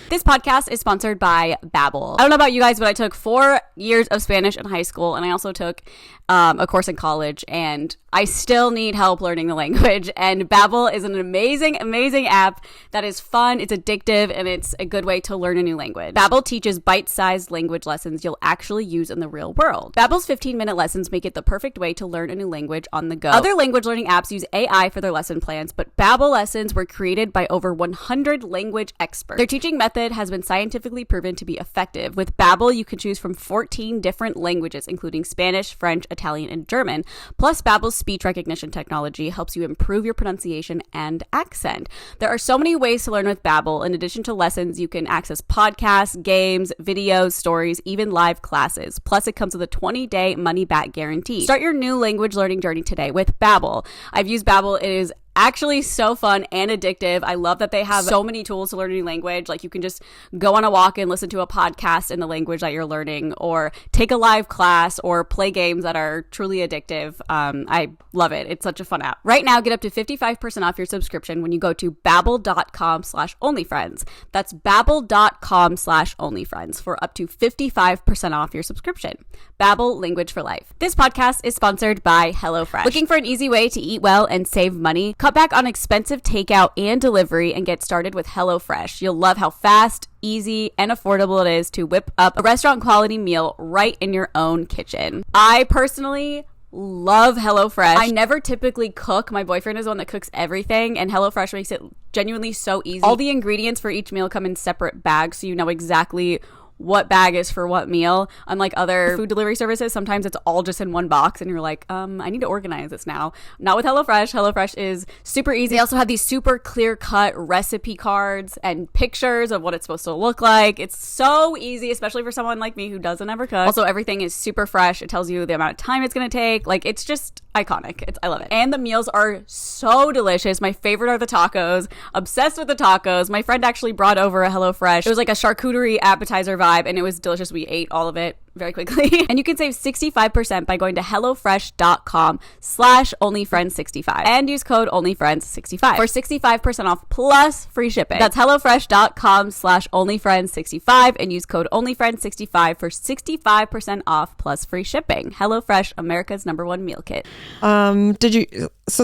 This podcast is sponsored by Babbel. I don't know about you guys, but I took 4 years of Spanish in high school, and I also took a course in college, and I still need help learning the language. And Babbel is an amazing, amazing app that is fun, it's addictive, and it's a good way to learn a new language. Babbel teaches bite-sized language lessons you'll actually use in the real world. Babbel's 15-minute lessons make it the perfect way to learn a new language on the go. Other language learning apps use AI for their lesson plans, but Babbel lessons were created by over 100 language experts. Their teaching method has been scientifically proven to be effective. With Babbel, you can choose from 14 different languages, including Spanish, French, Italian, and German. Plus, Babbel's speech recognition technology helps you improve your pronunciation and accent. There are so many ways to learn with Babbel. In addition to lessons, you can access podcasts, games, videos, stories, even live classes. Plus, it comes with a 20-day money-back guarantee. Start your new language learning journey today with Babbel. I've used Babbel. It is actually so fun and addictive. I love that they have so many tools to learn a new language. Like you can just go on a walk and listen to a podcast in the language that you're learning, or take a live class, or play games that are truly addictive. I love it. It's such a fun app. Right now, get up to 55% off your subscription when you go to babbel.com/onlyfriends. That's babbel.com/onlyfriends for up to 55% off your subscription. Babbel, language for life. This podcast is sponsored by HelloFresh. Looking for an easy way to eat well and save money? Cut back on expensive takeout and delivery and get started with HelloFresh. You'll love how fast, easy, and affordable it is to whip up a restaurant quality meal right in your own kitchen. I personally love HelloFresh. I never typically cook. My boyfriend is the one that cooks everything, and HelloFresh makes it genuinely so easy. All the ingredients for each meal come in separate bags, so you know exactly what bag is for what meal. Unlike other food delivery services, sometimes it's all just in one box and you're like, I need to organize this now. Not with HelloFresh. HelloFresh is super easy. They also have these super clear-cut recipe cards and pictures of what it's supposed to look like. It's so easy, especially for someone like me who doesn't ever cook. Also, everything is super fresh. It tells you the amount of time it's going to take. Like, it's just iconic. I love it. And the meals are so delicious. My favorite are the tacos. Obsessed with the tacos. My friend actually brought over a HelloFresh. It was like a charcuterie appetizer vibe, and it was delicious. We ate all of it very quickly. And you can save 65% by going to HelloFresh.com/onlyfriends65 and use code onlyfriends65 for 65% off plus free shipping. That's HelloFresh.com/onlyfriends65 and use code onlyfriends65 for 65% off plus free shipping. HelloFresh, America's #1 meal kit. So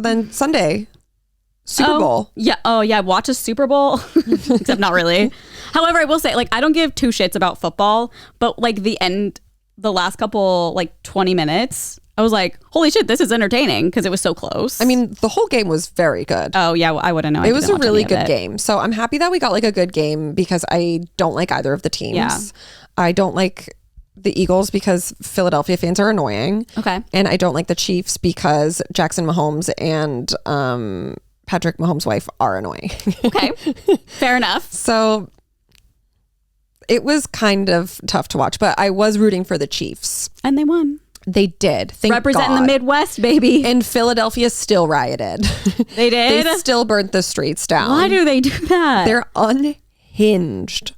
then Sunday, Super Bowl. Yeah. Oh, yeah. Watch a Super Bowl. Except not really. However, I will say, like, I don't give 2 shits about football, but like the last couple, like 20 minutes, I was like, holy shit, this is entertaining because it was so close. I mean, the whole game was very good. Oh, yeah. I wouldn't know. It was a really good game. So I'm happy that we got like a good game because I don't like either of the teams. Yeah. I don't like the Eagles because Philadelphia fans are annoying. Okay. And I don't like the Chiefs because Jackson Mahomes and Patrick Mahomes' wife are annoying. Okay. Fair enough. So it was kind of tough to watch, but I was rooting for the Chiefs. And they won. They did. Thank Representing God. the Midwest, baby. And Philadelphia still rioted. They did? They still burnt the streets down. Why do they do that? They're unhinged.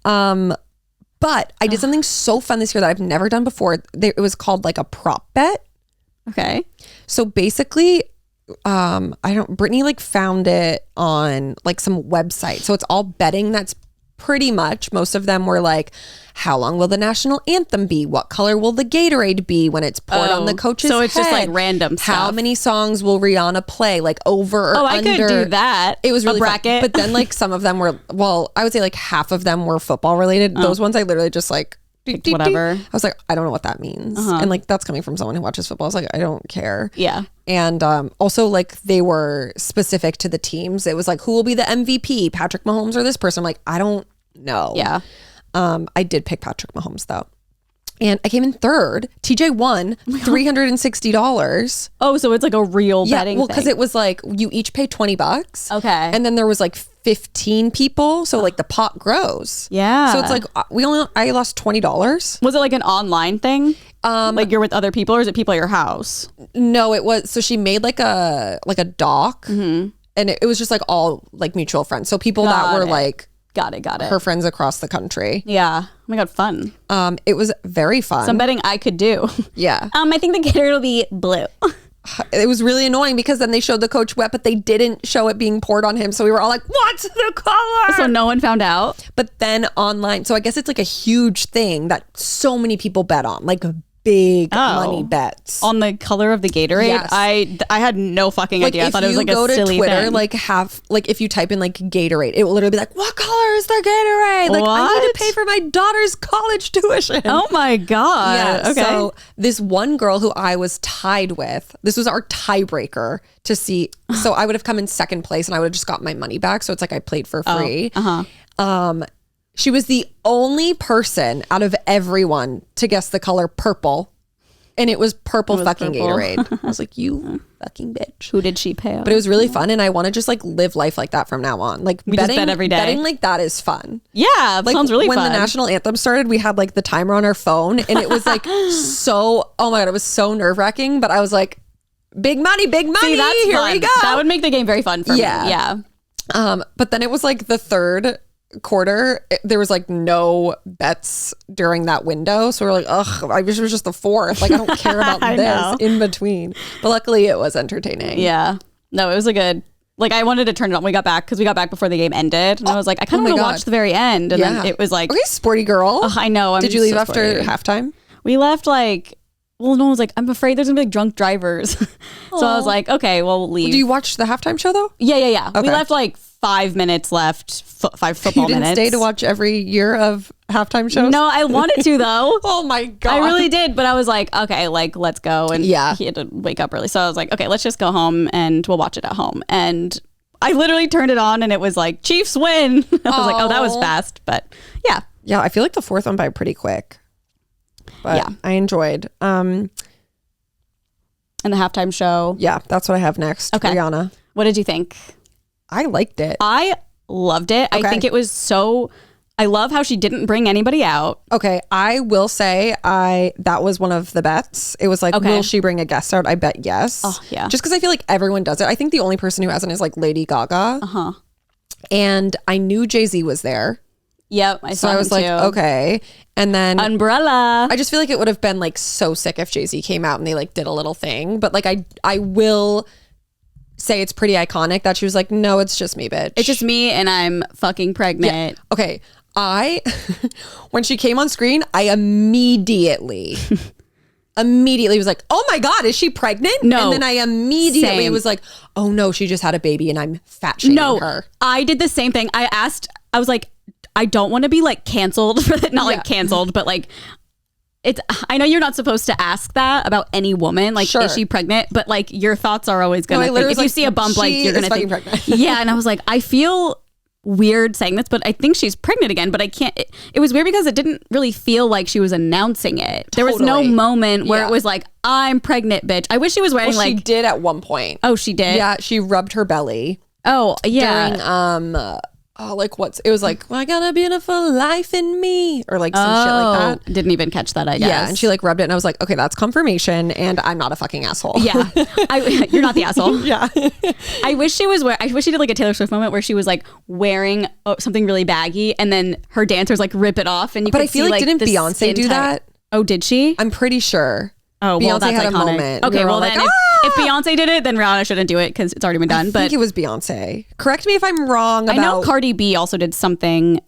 But I did something so fun this year that I've never done before. It was called like a prop bet. Okay. So basically, Brittany like found it on like some website. So it's all betting that's pretty much, most of them were like, how long will the national anthem be? What color will the Gatorade be when it's poured on the coach's head? So it's just like random stuff. How many songs will Rihanna play? Like over or under? I could do that. It was really a bracket. Fun. But then like some of them were, well, I would say like half of them were football related. Those ones I literally just like whatever. I was like, I don't know what that means. And like, that's coming from someone who watches football. I was like, I don't care. Yeah. And also like they were specific to the teams. It was like, who will be the MVP? Patrick Mahomes or this person? I'm like, I don't know. Yeah. I did pick Patrick Mahomes though. And I came in third. TJ won $360. Oh, so it's like a real betting well, because it was like you each pay $20. Okay. And then there was like 15 people. So like the pot grows. Yeah. So it's like I lost $20. Was it like an online thing? Like you're with other people, or is it people at your house? No, it was. So she made like a doc, and it was just like all like mutual friends. So people that were like. Got it. Her friends across the country. Yeah. Oh my God, fun. It was very fun. Some betting I could do. Yeah. I think the Gatorade will be blue. It was really annoying because then they showed the coach wet, but they didn't show it being poured on him. So we were all like, what's the color? So no one found out. But then online, so I guess it's like a huge thing that so many people bet on, like big money bets. On the color of the Gatorade? Yes. I had no fucking idea. I thought it was like a silly thing. If you go to Twitter, like if you type in like Gatorade, it will literally be like, what color is the Gatorade? Like, what? I need to pay for my daughter's college tuition. Oh my God. Yeah. Okay. So this one girl who I was tied with, this was our tiebreaker to see. So I would have come in second place and I would have just got my money back. So it's like I played for free. She was the only person out of everyone to guess the color purple. And it was purple fucking Gatorade. I was like, you fucking bitch. Who did she pay? But it was really fun. And I want to just like live life like that from now on. Like we betting, just bet every day. Betting like that is fun. Yeah. Like, sounds really fun. When the national anthem started, we had like the timer on our phone. And it was like oh my God, it was so nerve wracking. But I was like, big money. See, that's Here fun. we go. That would make the game very fun for me. Yeah. But then it was like the third quarter, there was like no bets during that window, so we're like, ugh, I wish it was just the fourth. Like, I don't care about this in between. But luckily it was entertaining. Yeah, no, it was a good, like, I wanted to turn it on. We got back before the game ended, and I was like, I kind of want to watch the very end. And then it was like, okay, sporty girl. I know. Did you leave after halftime? We left like, well, no one was like, I'm afraid there's gonna be like drunk drivers. So I was like, okay, well, we'll leave. Do you watch the halftime show though? Yeah. Okay. We left like 5 minutes left, 5 football minutes. You didn't stay to watch every year of halftime shows? No, I wanted to though. Oh my God. I really did, but I was like, okay, like, let's go. And he had to wake up early. So I was like, okay, let's just go home and we'll watch it at home. And I literally turned it on and it was like, Chiefs win. I was like, oh, that was fast. But yeah. Yeah, I feel like the fourth went by pretty quick. But yeah, I enjoyed. And the halftime show. Yeah, that's what I have next. Okay. Rihanna. What did you think? I liked it. I loved it. Okay. I think it was I love how she didn't bring anybody out. Okay, I will say that was one of the bets. It was like, will she bring a guest out? I bet yes. Oh, yeah. Just because I feel like everyone does it. I think the only person who hasn't is like Lady Gaga. Uh-huh. And I knew Jay-Z was there. Yep, I saw him So I was like, too. okay. And then Umbrella. I just feel like it would have been like so sick if Jay-Z came out and they like did a little thing. But like I will say it's pretty iconic that she was like, no, it's just me, bitch. It's just me and I'm fucking pregnant. Yeah. Okay. When she came on screne, I immediately was like, oh my God, is she pregnant? No. And then I immediately was like, oh no, she just had a baby and I'm fat shaming her. I did the same thing. I was like, I don't want to be like canceled for that. Not like canceled, but like, I know you're not supposed to ask that about any woman. Like, is she pregnant? But like, your thoughts are always going to think, if you see a bump, like you're going to think, pregnant. Yeah. And I was like, I feel weird saying this, but I think she's pregnant again, but I can't. It was weird because it didn't really feel like she was announcing it. There was no moment where it was like, I'm pregnant, bitch. I wish she was wearing she did at one point. Oh, she did? Yeah. She rubbed her belly. Oh, yeah. During, it was like, I got a beautiful life in me, or like some shit like that. Didn't even catch that, I guess. Yeah, and she like rubbed it and I was like, okay, that's confirmation and I'm not a fucking asshole. Yeah. You're not the asshole. Yeah. I wish she did like a Taylor Swift moment where she was like wearing something really baggy and then her dancers like rip it off and you But could I feel see, like didn't Beyonce do that? Oh, did she? I'm pretty sure. Oh, well, Beyonce that's had iconic. a moment. Okay, well then if Beyonce did it, then Rihanna shouldn't do it because it's already been done. I think it was Beyonce. Correct me if I'm wrong. I know Cardi B also did something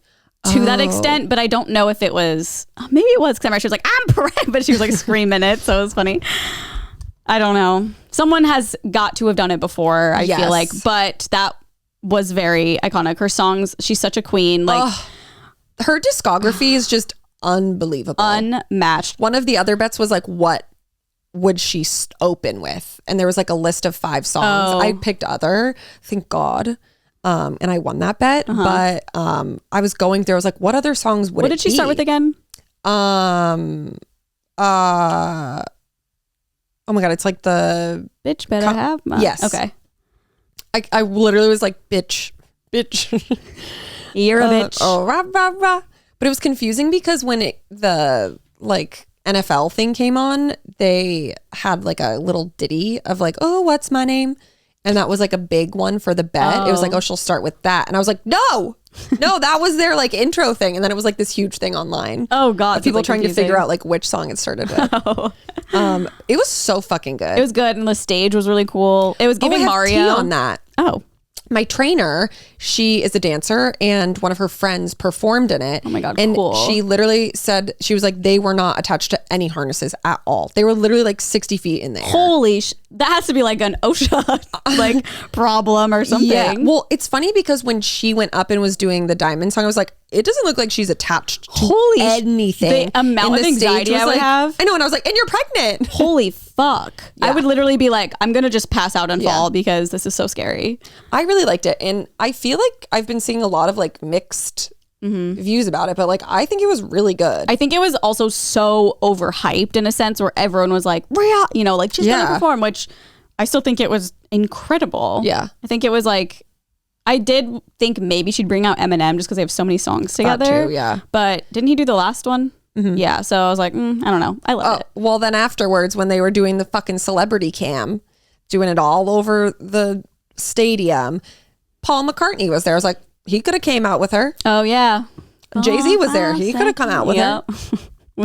to that extent, but I don't know if it was. Maybe it was because she was like, I'm pregnant, but she was like screaming it, so it was funny. I don't know. Someone has got to have done it before. I feel like, but that was very iconic. Her songs, she's such a queen. Like her discography is just unbelievable. Unmatched. One of the other bets was like, what would she open with? And there was like a list of 5 songs. I picked Other, thank God. And I won that bet. But I was going through, I was like, what other songs would What did she start with again? Oh my God, it's like the Bitch Better Have Mine. Yes. Okay. I literally was like, bitch. You're a bitch. Rah, rah, rah. But it was confusing because when the like NFL thing came on, they had like a little ditty of like, oh, what's my name? And that was like a big one for the bet. It was like, oh, she'll start with that. And I was like, no, that was their like intro thing. And then it was like this huge thing online. Oh God. People trying to figure out like which song it started with. It was so fucking good. It was good. And the stage was really cool. It was giving Mario tea on that. Oh. My trainer, she is a dancer and one of her friends performed in it. Oh my God, and cool. She literally said, she was like, they were not attached to any harnesses at all. They were literally like 60 feet in the air. Holy that has to be like an OSHA like problem or something. Yeah. Well, it's funny because when she went up and was doing the Diamond song, I was like, it doesn't look like she's attached to anything. The amount of anxiety I would have. I know. And I was like, and you're pregnant. Holy fuck. Yeah. I would literally be like, I'm going to just pass out and fall because this is so scary. I really liked it. And I feel like I've been seeing a lot of like mixed views about it, but like I think it was really good. I think it was also so overhyped in a sense where everyone was like, Rhea, you know, like she's gonna perform, which I still think it was incredible. Yeah. I think it was like, I did think maybe she'd bring out Eminem just because they have so many songs together. Too, yeah. But didn't he do the last one? Yeah. So I was like, I don't know. I loved it. Well, then afterwards, when they were doing the fucking celebrity cam, doing it all over the stadium, Paul McCartney was there. I was like, he could have came out with her. Oh, yeah. Jay-Z was there. He could have come out with her.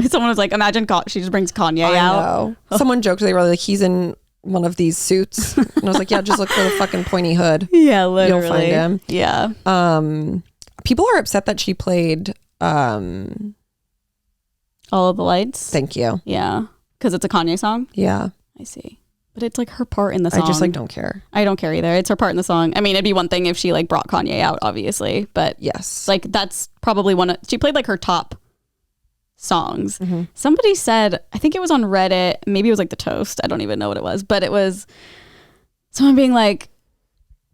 Someone was like, imagine she just brings Kanye out. Someone joked, they were like, he's in one of these suits. And I was like, yeah, just look for the fucking pointy hood. Yeah, literally. You'll find him. Yeah. People are upset that she played All of the Lights. Thank you. Yeah. Because it's a Kanye song? Yeah. I see. But it's like her part in the song. I just like don't care. I don't care either. It's her part in the song. I mean, it'd be one thing if she like brought Kanye out, obviously. But yes, like that's probably she played like her top songs. Somebody said, I think it was on Reddit, maybe it was like The Toast. I don't even know what it was. But it was someone being like,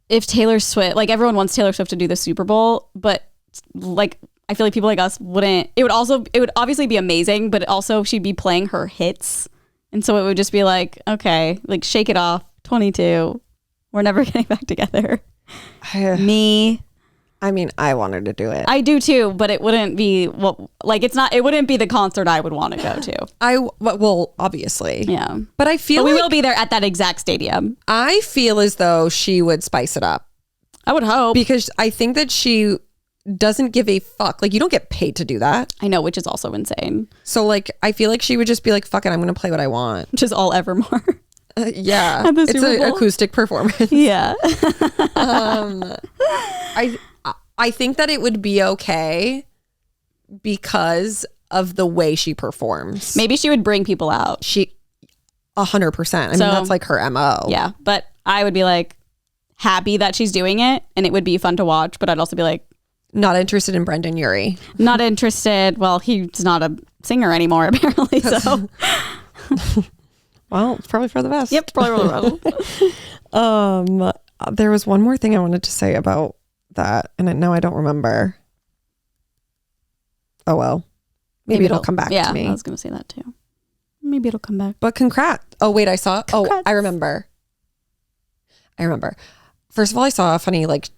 if Taylor Swift, like everyone wants Taylor Swift to do the Super Bowl, but like I feel like people like us wouldn't. It would obviously be amazing, but also she'd be playing her hits. And so it would just be like, okay, like Shake It Off, 22. We're never getting back together. Me. I mean, I wanted to do it. I do too, but it wouldn't be it wouldn't be the concert I would want to go to. Well, obviously. Yeah. But I feel we will be there at that exact stadium. I feel as though she would spice it up. I would hope. Because I think that she doesn't give a fuck. Like, you don't get paid to do that. I know, which is also insane. So like, I feel like she would just be like, fuck it, I'm going to play what I want. Which is all Evermore. Yeah. It's an acoustic performance. Yeah. I think that it would be okay because of the way she performs. Maybe she would bring people out. 100%. I mean, that's like her MO. Yeah. But I would be like happy that she's doing it and it would be fun to watch. But I'd also be like, not interested in Brendan Urie. Not interested. Well, he's not a singer anymore, apparently. So, well, it's probably for the best. Yep, probably for the best. There was one more thing I wanted to say about that, and now I don't remember. Oh well, maybe it'll come back to me. I was going to say that too. Maybe it'll come back. But congrats! Oh wait, I saw. Congrats. Oh, I remember. First of all, I saw a funny like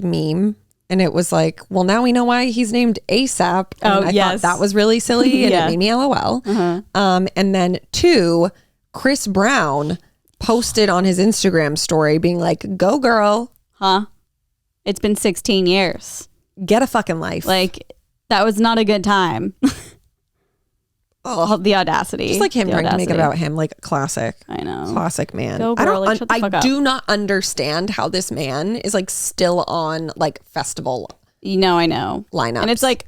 meme, and it was like, well, now we know why he's named ASAP. And I thought that was really silly, and it made me LOL. And then 2, Chris Brown posted on his Instagram story being like, go girl. Huh? It's been 16 years. Get a fucking life. Like, that was not a good time. Oh, the audacity. Just like him trying to make it about him, like classic. I know. Classic man. Go girl, I do not understand how this man is like still on like festival. You know, I know. Lineups. And it's like,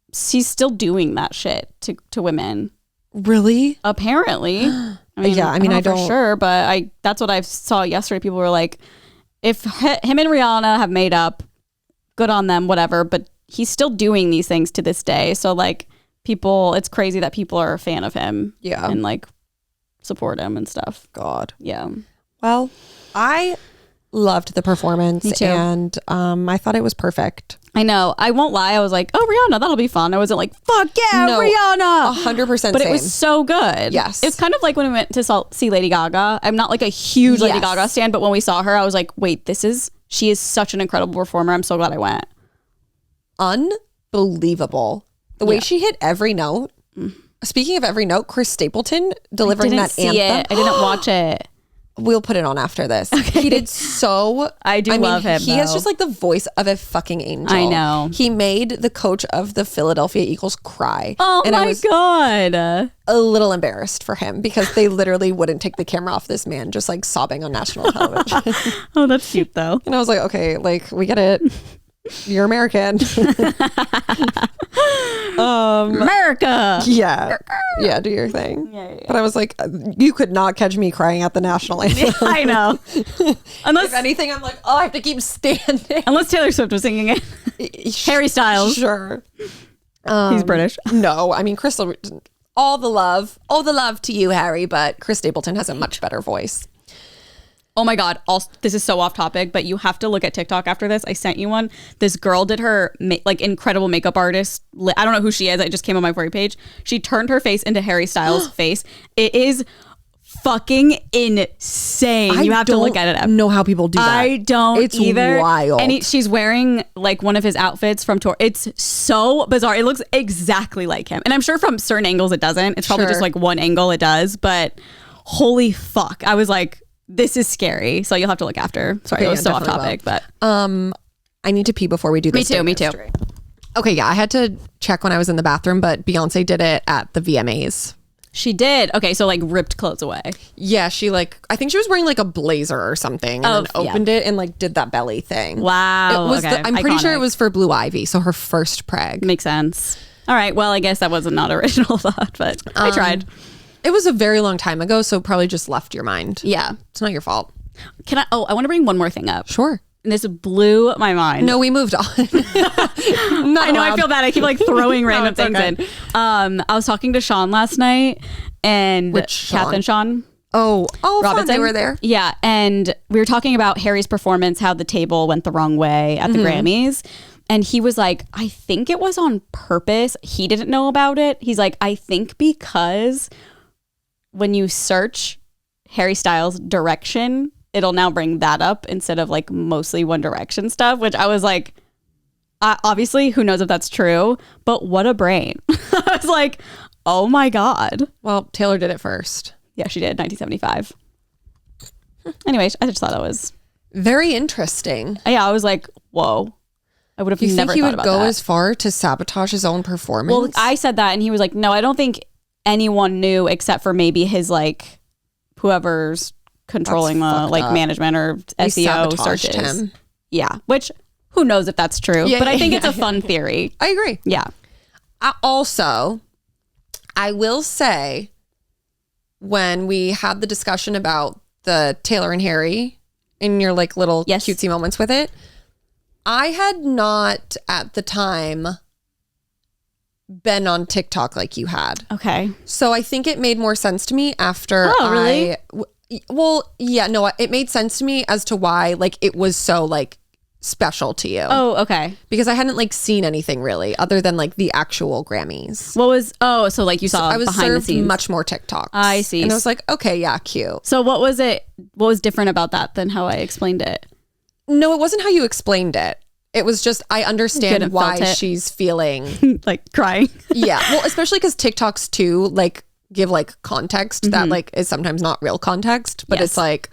he's still doing that shit to women. Really? Apparently. I mean, yeah, I mean, I don't for sure, but that's what I saw yesterday. People were like, if him and Rihanna have made up, good on them, whatever. But he's still doing these things to this day. So like people, it's crazy that people are a fan of him. Yeah. And like support him and stuff. God. Yeah. Well, I loved the performance. Me too. And I thought it was perfect. I know. I won't lie. I was like, oh, Rihanna, that'll be fun. I wasn't like, fuck yeah, No, Rihanna. 100% But same. it was so good. Yes. It's kind of like when we went to see Lady Gaga. I'm not like a huge Lady Yes. Gaga stan, but when we saw her, I was like, wait, she is such an incredible performer. I'm so glad I went. Unbelievable. The way she hit every note. Speaking of every note, Chris Stapleton delivering that anthem. I didn't watch it. We'll put it on after this. Okay. He did so. I love him. He has just like the voice of a fucking angel. I know. He made the coach of the Philadelphia Eagles cry. Oh and my I was God. a little embarrassed for him because they literally wouldn't take the camera off this man just like sobbing on national television. Oh, that's cute though. And I was like, okay, like we get it. You're American. America. Yeah. Yeah, do your thing. Yeah. But I was like, you could not catch me crying at the national anthem. I know. If anything, I'm like, oh, I have to keep standing. Unless Taylor Swift was singing it. Harry Styles. Sure. He's British. No, I mean, Crystal, all the love to you, Harry, but Chris Stapleton has a much better voice. Oh my God. This is so off topic, but you have to look at TikTok after this. I sent you one. This girl did her incredible makeup artist. I don't know who she is. It just came on my For You page. She turned her face into Harry Styles' face. It is fucking insane. You have to look at it. I don't know how people do that. I don't it's either. Wild. And she's wearing like one of his outfits from tour. It's so bizarre. It looks exactly like him. And I'm sure from certain angles it doesn't. It's probably just like one angle it does. But holy fuck. I was like, this is scary. So you'll have to look after. Sorry, it was so off topic. But I need to pee before we do this. Me too. Okay, yeah, I had to check when I was in the bathroom, but Beyonce did it at the VMAs. She did. Okay, so like ripped clothes away. Yeah, she I think she was wearing like a blazer or something and then opened it and like did that belly thing. Wow. It was okay. I'm pretty sure it was for Blue Ivy, so her first preg. Makes sense. All right, well, I guess that was not original thought, but I tried. It was a very long time ago, so probably just left your mind. Yeah. It's not your fault. I want to bring one more thing up. Sure. And this blew my mind. No, we moved on. I know, I feel bad. I keep like throwing random things in. I was talking to Sean last night and Kath and Sean. Oh, Robinson. Fun. They were there. Yeah. And we were talking about Harry's performance, how the table went the wrong way at the Grammys. And he was like, I think it was on purpose. He didn't know about it. He's like, I think because when you search Harry Styles direction, it'll now bring that up instead of like mostly One Direction stuff, which I was like, obviously, who knows if that's true, but what a brain. I was like, oh my God. Well, Taylor did it first. Yeah, she did, 1975. Anyways, I just thought that was very interesting. Yeah, I was like, whoa. I would have never thought about that. You think he would go as far to sabotage his own performance? Well, I said that and he was like, no, I don't think anyone knew except for maybe his like whoever's controlling the like management or SEO searches. Him. Yeah, which who knows if that's true, but I think it's a fun theory. I agree. Yeah. I will say when we had the discussion about the Taylor and Harry in your like little cutesy moments with it, I had not at the time been on TikTok like you had. Okay. So I think it made more sense to me after really? It made sense to me as to why like it was so like special to you. Oh, okay. Because I hadn't like seen anything really other than like the actual Grammys. So like you saw I was behind served the scenes. much more TikToks. I see. And I was like, okay, yeah, cute. So what was different about that than how I explained it? No, it wasn't how you explained it. It was just, I understand why she's feeling like crying. Yeah. Well, especially because TikToks too, like give like context that like is sometimes not real context, but it's like,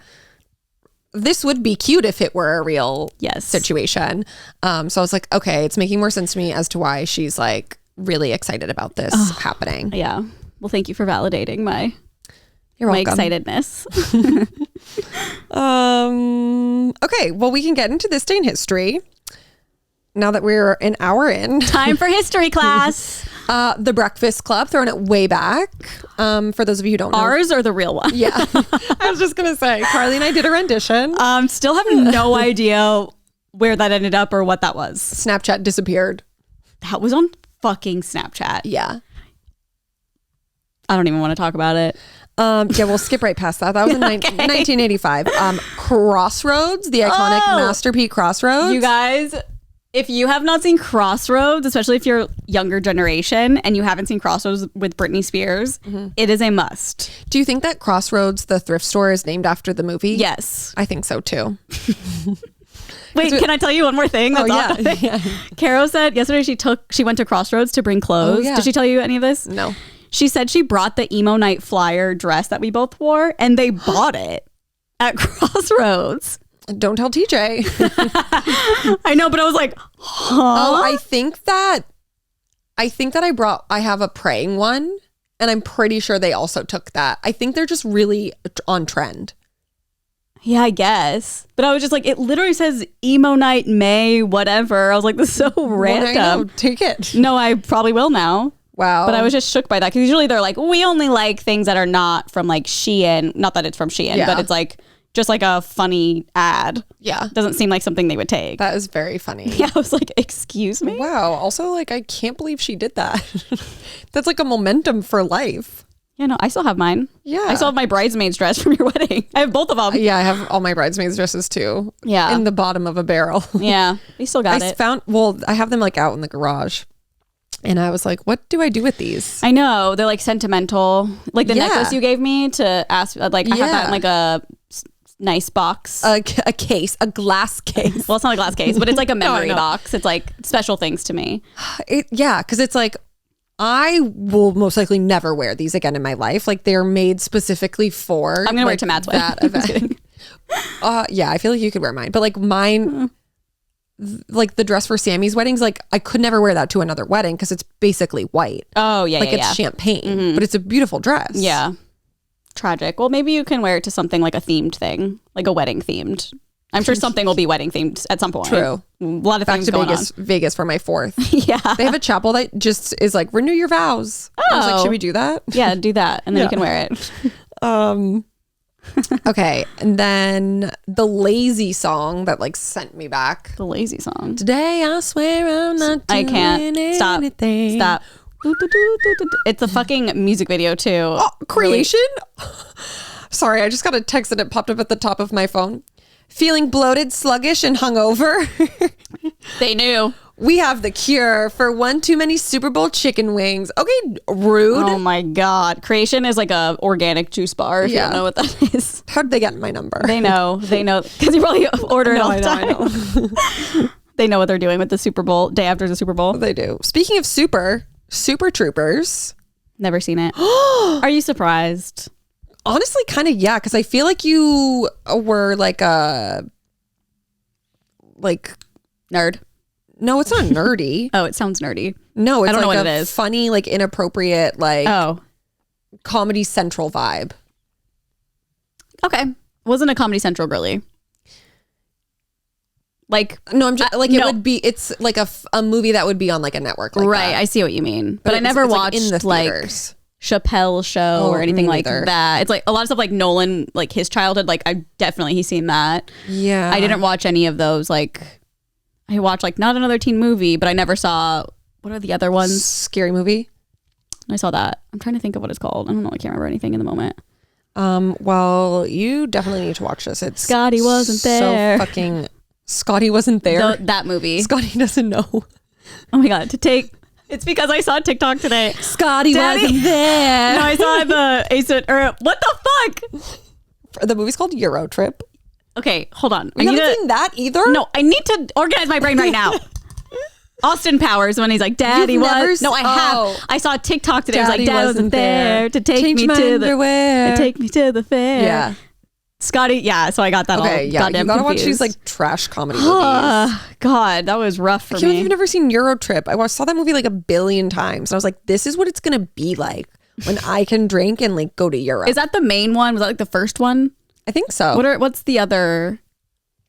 this would be cute if it were a real situation. So I was like, okay, it's making more sense to me as to why she's like really excited about this happening. Yeah. Well, thank you for validating my excitedness. Okay, well, we can get into this day in history now that we're an hour in. Time for history class. The Breakfast Club, throwing it way back. For those of you who don't know. Ours or the real one? Yeah. I was just going to say, Carly and I did a rendition. Still have no idea where that ended up or what that was. Snapchat disappeared. That was on fucking Snapchat. Yeah. I don't even want to talk about it. Yeah, we'll skip right past that. That was in 1985. Crossroads, the iconic Master P Crossroads. You guys, if you have not seen Crossroads, especially if you're younger generation and you haven't seen Crossroads with Britney Spears, it is a must. Do you think that Crossroads, the thrift store, is named after the movie? Yes. I think so too. Wait, can I tell you one more thing? That's yeah. Caro said yesterday she went to Crossroads to bring clothes. Oh, yeah. Did she tell you any of this? No. She said she brought the emo night flyer dress that we both wore and they bought it at Crossroads. Don't tell TJ. I know, but I was like, huh? Oh, I think that I have a praying one and I'm pretty sure they also took that. I think they're just really on trend. Yeah, I guess. But I was just like, it literally says emo night May, whatever. I was like, this is so random. Well, I know. Take it. No, I probably will now. Wow. But I was just shook by that because usually they're like, we only like things that are not from like Shein. Not that it's from Shein, but it's like just like a funny ad. Yeah. Doesn't seem like something they would take. That is very funny. Yeah, I was like, excuse me? Wow. Also, like, I can't believe she did that. That's like a momentum for life. Yeah, no, I still have mine. Yeah. I still have my bridesmaid's dress from your wedding. I have both of them. Yeah, I have all my bridesmaids dresses too. Yeah. In the bottom of a barrel. Yeah. We still got it. I have them like out in the garage. And I was like, what do I do with these? I know. They're like sentimental. Like the necklace you gave me to ask, like I have that in like a nice box. A case, a glass case. Well, it's not a glass case, but it's like a memory box. It's like special things to me. Because it's like, I will most likely never wear these again in my life. Like they're made specifically for. I'm going to wear it to Matt's wedding. That event. Yeah, I feel like you could wear mine. But like mine, like the dress for Sammy's weddings, like I could never wear that to another wedding because it's basically white. Oh, yeah, like it's champagne, but it's a beautiful dress. Yeah. Tragic. Well, maybe you can wear it to something like a themed thing, like a wedding themed. I'm sure something will be wedding themed at some point. True. A lot of Back things to going Vegas for my 4th. Yeah. They have a chapel that just is like, renew your vows. I was like, should we do that? Yeah, do that. And then you can wear it. Okay. And then the lazy song that like sent me back. The lazy song. Today I swear I'm not doing I can't. anything. Stop. It's a fucking music video too. Oh, Creation? Really? Sorry, I just got a text and it popped up at the top of my phone. Feeling bloated, sluggish, and hungover? They knew. We have the cure for one too many Super Bowl chicken wings. Okay, rude. Oh my God. Creation is like a organic juice bar, if you don't know what that is. How did they get my number? They know. Because you probably order it all the time. I know. They know what they're doing with the Super Bowl, day after the Super Bowl. They do. Speaking of Super Troopers. Never seen it. Are you surprised? Honestly, kind of, yeah, because I feel like you were like a nerd. No, it's not nerdy. Oh, it sounds nerdy. No, it's I don't like know what a it is. Funny, like inappropriate, like Comedy Central vibe. Okay, wasn't a Comedy Central girly. Like no, I'm just like it would be. It's like a movie that would be on like a network, like right? That. I see what you mean, but I never watched like in the theaters. Chappelle Show or anything like that. It's like a lot of stuff like Nolan, like his childhood. Like he's seen that. Yeah, I didn't watch any of those. Like I watched like Not Another Teen Movie, but I never saw. What are the other ones? Scary Movie. I saw that. I'm trying to think of what it's called. I don't know. I can't remember anything in the moment. Well, you definitely need to watch this. It's Scotty wasn't there. So fucking Scotty wasn't there. That movie. Scotty doesn't know. Oh my God. It's because I saw a TikTok today. Scotty wasn't there. No, I saw what the fuck? The movie's called Euro Trip. Okay, hold on. You haven't seen that either? No, I need to organize my brain right now. Austin Powers when he's like, Daddy was. No, I have. I saw a TikTok today. It was like, Dad wasn't there to take me to the fair. Yeah. Scotty, yeah, so I got that all yeah, goddamn you gotta confused. watch these like trash comedy movies. God, that was rough for me. You've never seen Euro Trip. I saw that movie like a billion times. And I was like, this is what it's gonna be like when I can drink and like go to Europe. Is that the main one? Was that like the first one? I think so. What's the other?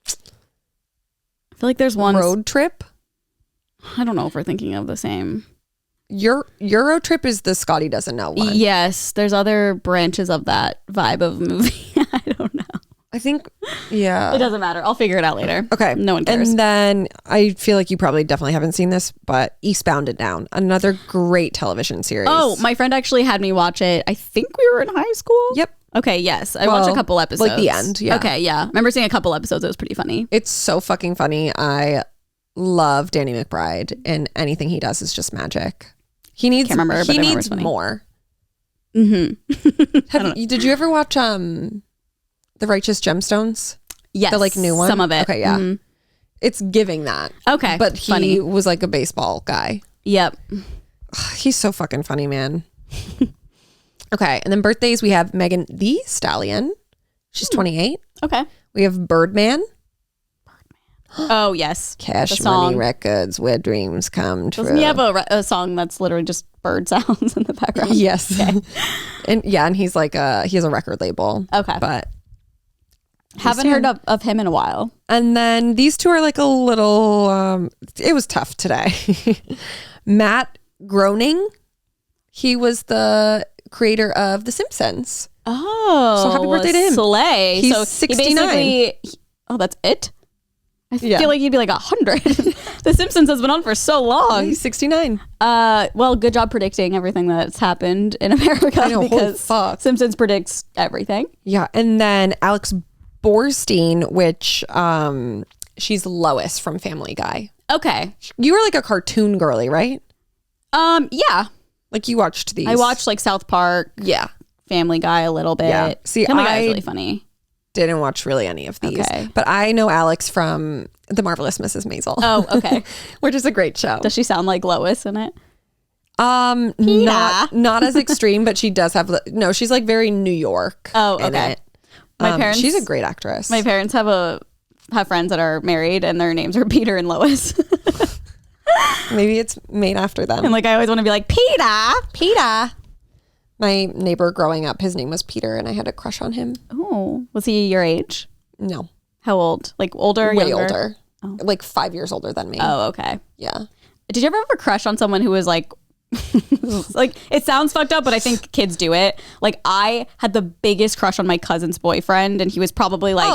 I feel like there's one. Road Trip? I don't know if we're thinking of the same. Euro Trip is the Scotty doesn't know one. Yes, there's other branches of that vibe of movie. I don't know. I think, yeah. It doesn't matter. I'll figure it out later. Okay. No one cares. And then I feel like you probably definitely haven't seen this, but Eastbound and Down, another great television series. Oh, my friend actually had me watch it. I think we were in high school. Yep. Okay, yes. I watched a couple episodes. Like the end, yeah. Okay, yeah. I remember seeing a couple episodes. It was pretty funny. It's so fucking funny. I love Danny McBride, and anything he does is just magic. He needs more. Mm-hmm. Did you ever watch The Righteous Gemstones? Yes. The like new one? Some of it. Okay, yeah. Mm-hmm. It's giving that. Okay. But he was like a baseball guy. Yep. He's so fucking funny, man. Okay. And then birthdays, we have Megan Thee Stallion. She's 28. Okay. We have Birdman. Oh, yes. Cash Money Records, where dreams come true. Doesn't he have a song that's literally just bird sounds in the background? Yes. Okay. and he's like, he has a record label. Okay. But haven't heard of him in a while. And then these two are like a little, it was tough today. Matt Groening. He was the creator of The Simpsons. Oh. So happy birthday to him. Slay. He's so 69. That's it? I feel like he'd be like 100. The Simpsons has been on for so long. He's 69. Well, good job predicting everything that's happened in America. I know, because fuck. Simpsons predicts everything. Yeah. And then Alex Borstein, which she's Lois from Family Guy. Okay. You were like a cartoon girly, right? Yeah. Like you watched these. I watched like South Park. Yeah. Family Guy a little bit. Yeah. See, Family Guy is really funny. Didn't watch really any of these. Okay. But I know Alex from The Marvelous Mrs. Maisel. Oh, okay. Which is a great show. Does she sound like Lois in it? Not as extreme, but she does have she's like very New York. Oh, okay. My parents, she's a great actress. My parents have friends that are married and their names are Peter and Lois. Maybe it's made after them. And like I always want to be like Peter. My neighbor growing up, his name was Peter, and I had a crush on him. Oh, was he your age? No. How old? Like older? Way younger? older. Oh. Like 5 years older than me. Oh, okay. Yeah. Did you ever have a crush on someone who was like, like it sounds fucked up, but I think kids do it. Like I had the biggest crush on my cousin's boyfriend, and he was probably like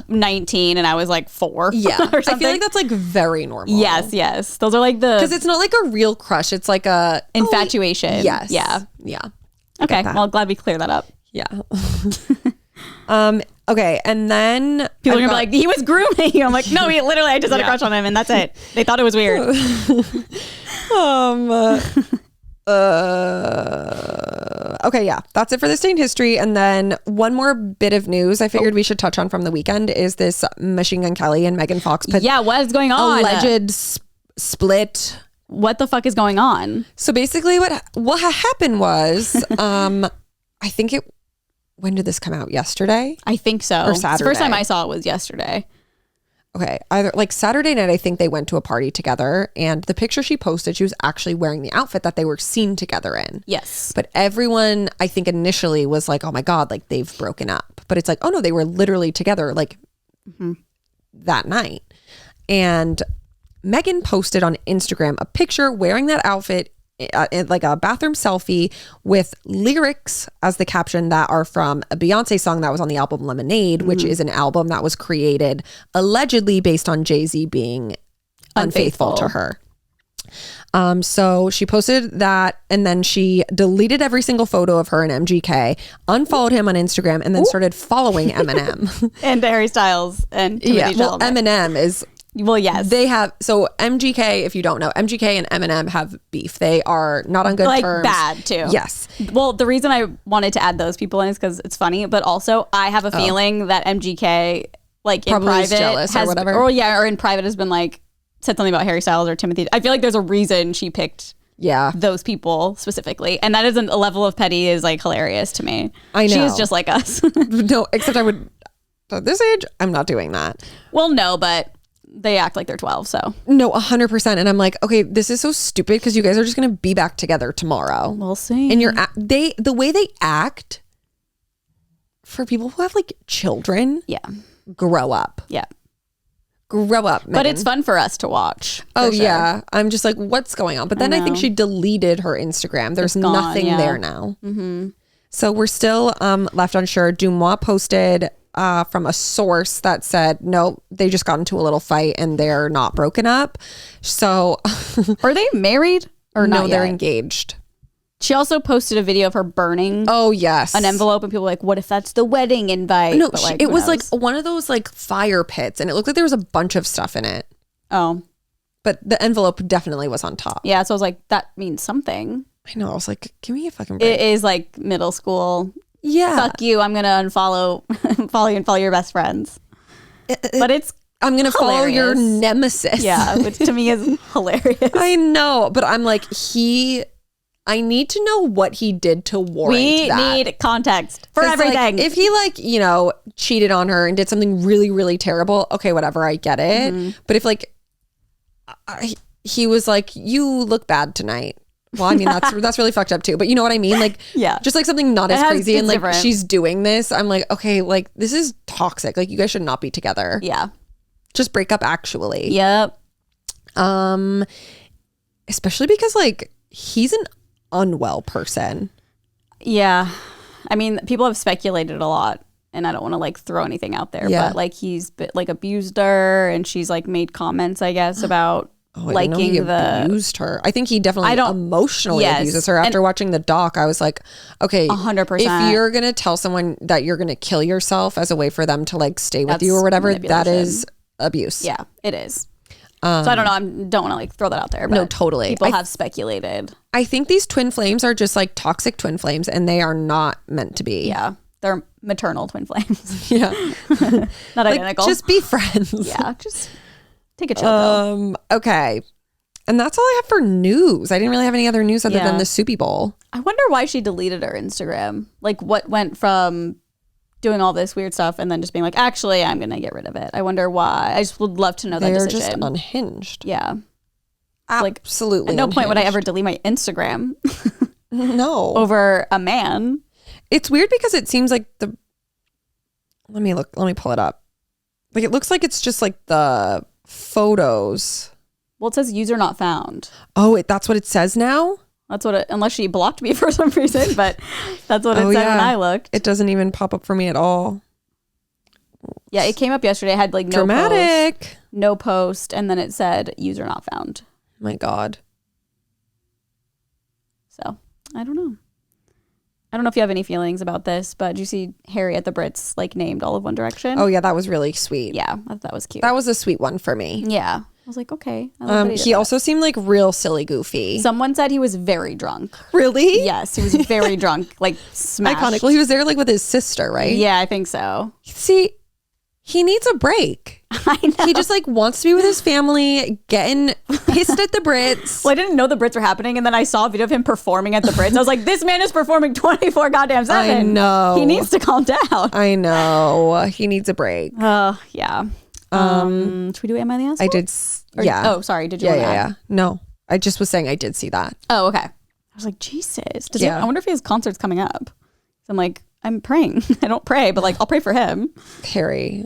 19, and I was like 4. Yeah, or something. I feel like that's like very normal. Yes. Those are like because it's not like a real crush. It's like a infatuation. Yes. Yeah. Okay. Well, glad we cleared that up. Yeah. Okay, and then people are gonna be like, he was grooming. I'm like, no, I just had a crush on him, and that's it. They thought it was weird. Okay, yeah, that's it for the Stained History. And then one more bit of news I figured we should touch on from the weekend is this Machine Gun Kelly and Megan Fox. What is going on? Alleged split. What the fuck is going on? So basically, what happened was, I think when did this come out? Yesterday? I think so. Or Saturday? The first time I saw it was yesterday. Okay, either like Saturday night, I think they went to a party together, and the picture she posted, she was actually wearing the outfit that they were seen together in. Yes. But everyone, I think initially was like, oh my God, like they've broken up. But it's like, oh no, they were literally together like that night. And Megan posted on Instagram a picture wearing that outfit, like a bathroom selfie with lyrics as the caption that are from a Beyonce song that was on the album Lemonade, which is an album that was created allegedly based on Jay-Z being unfaithful to her. So she posted that, and then she deleted every single photo of her and MGK, unfollowed him on Instagram, and then started following Eminem and Harry Styles and Timothy Chalamet. Eminem is. Well, yes. They have, so MGK, if you don't know, MGK and Eminem have beef. They are not on good terms. Bad too. Yes. Well, the reason I wanted to add those people in is because it's funny, but also I have a feeling that MGK, like in private, jealous has, or whatever. Or in private has been like, said something about Harry Styles or Timothy. I feel like there's a reason she picked those people specifically. And that isn't a level of petty is like hilarious to me. I know. She is just like us. No, except I would, at this age, I'm not doing that. Well, no, but they act like they're 12, so. No, 100%. And I'm like, okay, this is so stupid because you guys are just going to be back together tomorrow. We'll see. And the way they act for people who have like children. Yeah. Grow up. Yeah. Grow up, Megan. But it's fun for us to watch. Oh, sure. Yeah. I'm just like, what's going on? But then I think she deleted her Instagram. There's nothing there now. Mm-hmm. So we're still left unsure. Dumois posted from a source that said, no, they just got into a little fight and they're not broken up. So are they married or no, not they're yet? engaged. She also posted a video of her burning an envelope, and people were like, what if that's the wedding invite? No, but, like, it was like one of those like fire pits, and it looked like there was a bunch of stuff in it. Oh. But the envelope definitely was on top. Yeah, so I was like, that means something. I know. I was like, give me a fucking break. It is like middle school. Yeah. Fuck you. I'm going to unfollow follow you and follow your best friends. But it's I'm going to follow your nemesis. Yeah, which to me is hilarious. I know. But I'm like, I need to know what he did to warrant that. We need context for everything. Like, if he like, you know, cheated on her and did something really, really terrible, okay, whatever, I get it. Mm-hmm. But if like he was like, you look bad tonight. Well, I mean, that's really fucked up too. But you know what I mean? Like, yeah, just like something not as crazy and like different. She's doing this. I'm like, okay, like this is toxic. Like you guys should not be together. Yeah. Just break up actually. Yep. Especially because like he's an unwell person. Yeah. I mean, people have speculated a lot and I don't want to like throw anything out there, but like he's like abused her and she's like made comments, I guess, about liking abused her. I think he definitely emotionally abuses her. After watching the doc, I was like, okay, 100%. If you're going to tell someone that you're going to kill yourself as a way for them to like stay with you or whatever, that is abuse. Yeah, it is. So I don't know. I don't want to like throw that out there. But no, totally. People have speculated. I think these twin flames are just like toxic twin flames and they are not meant to be. Yeah. They're maternal twin flames. Yeah. Not identical. Just be friends. Yeah. Just take a chill pill. Okay. And that's all I have for news. I didn't really have any other news other than the Super Bowl. I wonder why she deleted her Instagram. Like what went from doing all this weird stuff and then just being like, actually, I'm going to get rid of it. I wonder why. I just would love to know that decision. They're just unhinged. Yeah. Absolutely. At no point would I ever delete my Instagram. No. Over a man. It's weird because it seems like let me pull it up. Like it looks like it's just like the photos. Well, it says user not found. Oh, that's what it says now? That's what unless she blocked me for some reason, but that's what it said when I looked. It doesn't even pop up for me at all. Yeah, it came up yesterday. It had like no post, and then it said user not found. My God. So, I don't know. I don't know if you have any feelings about this, but did you see Harry at the Brits like named all of One Direction? Oh yeah, that was really sweet. Yeah, I thought that was cute. That was a sweet one for me. Yeah. I was like, okay. He also seemed like real silly goofy. Someone said he was very drunk. Really? Yes, he was very drunk, like smashed. Iconic. Well, he was there like with his sister, right? Yeah, I think so. See, he needs a break. I know. He just like wants to be with his family, getting pissed at the Brits. Well, I didn't know the Brits were happening, and then I saw a video of him performing at the Brits. I was like, this man is performing 24 goddamn 7. I know. He needs to calm down. I know. He needs a break. Oh, yeah. Should we do Am I the Asshole? I did. Yeah. Oh, sorry. Did you want to add? Yeah. No, I just was saying I did see that. Oh, okay. I was like, Jesus. I wonder if he has concerts coming up. So I'm like, I'm praying. I don't pray, but like, I'll pray for him. Harry,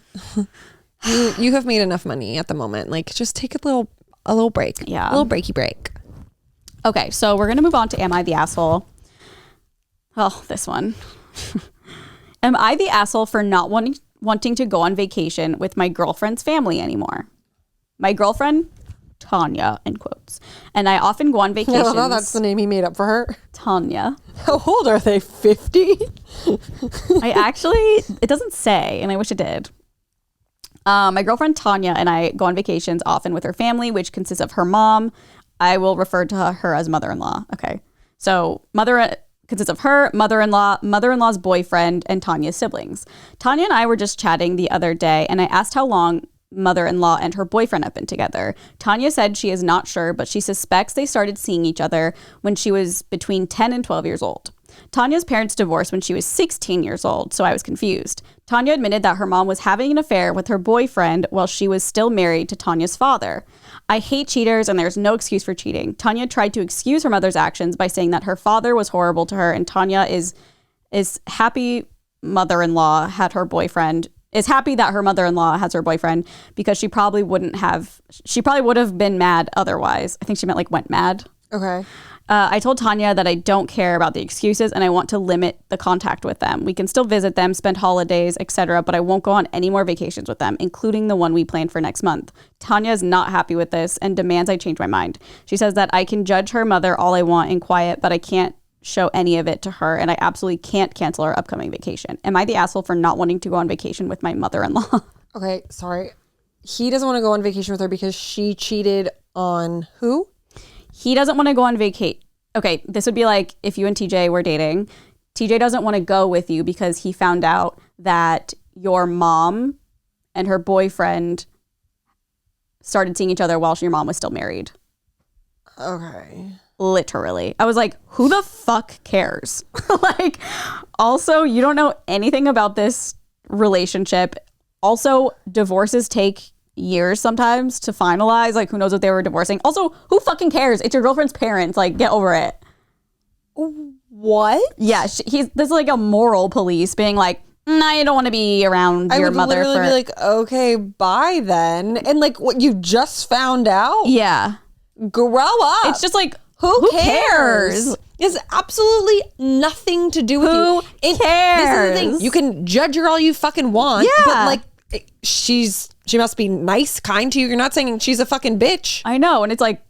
you have made enough money at the moment. Like, just take a little break. Yeah. A little breaky break. Okay. So we're going to move on to Am I the Asshole? Oh, this one. Am I the asshole for not wanting to go on vacation with my girlfriend's family anymore? My girlfriend, Tanya, in quotes. And I often go on vacations. No, that's the name he made up for her. Tanya. How old are they? 50? It doesn't say, and I wish it did. My girlfriend, Tanya, and I go on vacations often with her family, which consists of her mom. I will refer to her as mother-in-law. Okay. So consists of her, mother-in-law, mother-in-law's boyfriend, and Tanya's siblings. Tanya and I were just chatting the other day, and I asked how long mother-in-law and her boyfriend have been together. Tanya said she is not sure, but she suspects they started seeing each other when she was between 10 and 12 years old. Tanya's parents divorced when she was 16 years old, so I was confused. Tanya admitted that her mom was having an affair with her boyfriend while she was still married to Tanya's father. I hate cheaters and there's no excuse for cheating. Tanya tried to excuse her mother's actions by saying that her father was horrible to her, and Tanya is happy mother-in-law had her boyfriend. Is happy that her mother-in-law has her boyfriend because she probably would have been mad otherwise. I think she meant like went mad. Okay. I told Tanya that I don't care about the excuses and I want to limit the contact with them. We can still visit them, spend holidays, etc., but I won't go on any more vacations with them, including the one we planned for next month. Tanya is not happy with this and demands I change my mind. She says that I can judge her mother all I want in quiet, but I can't show any of it to her, and I absolutely can't cancel our upcoming vacation. Am I the asshole for not wanting to go on vacation with my mother-in-law? Okay, sorry. He doesn't want to go on vacation with her because she cheated on who? He doesn't want to go on vacation. Okay, this would be like if you and TJ were dating. TJ doesn't want to go with you because he found out that your mom and her boyfriend started seeing each other while your mom was still married. Okay. Literally. I was like, who the fuck cares? Like, also, you don't know anything about this relationship. Also, divorces take years sometimes to finalize. Like, who knows if they were divorcing? Also, who fucking cares? It's your girlfriend's parents. Like, get over it. What? Yeah, this is like a moral police being like, nah, you don't want to be around your mother. I would literally be like, okay, bye then. And like, what, you just found out? Yeah. Grow up. It's just like, who cares? It has absolutely nothing to do with you. Who cares? This is the thing. You can judge her all you fucking want, but like, she must be nice, kind to you. You're not saying she's a fucking bitch. I know. And it's like,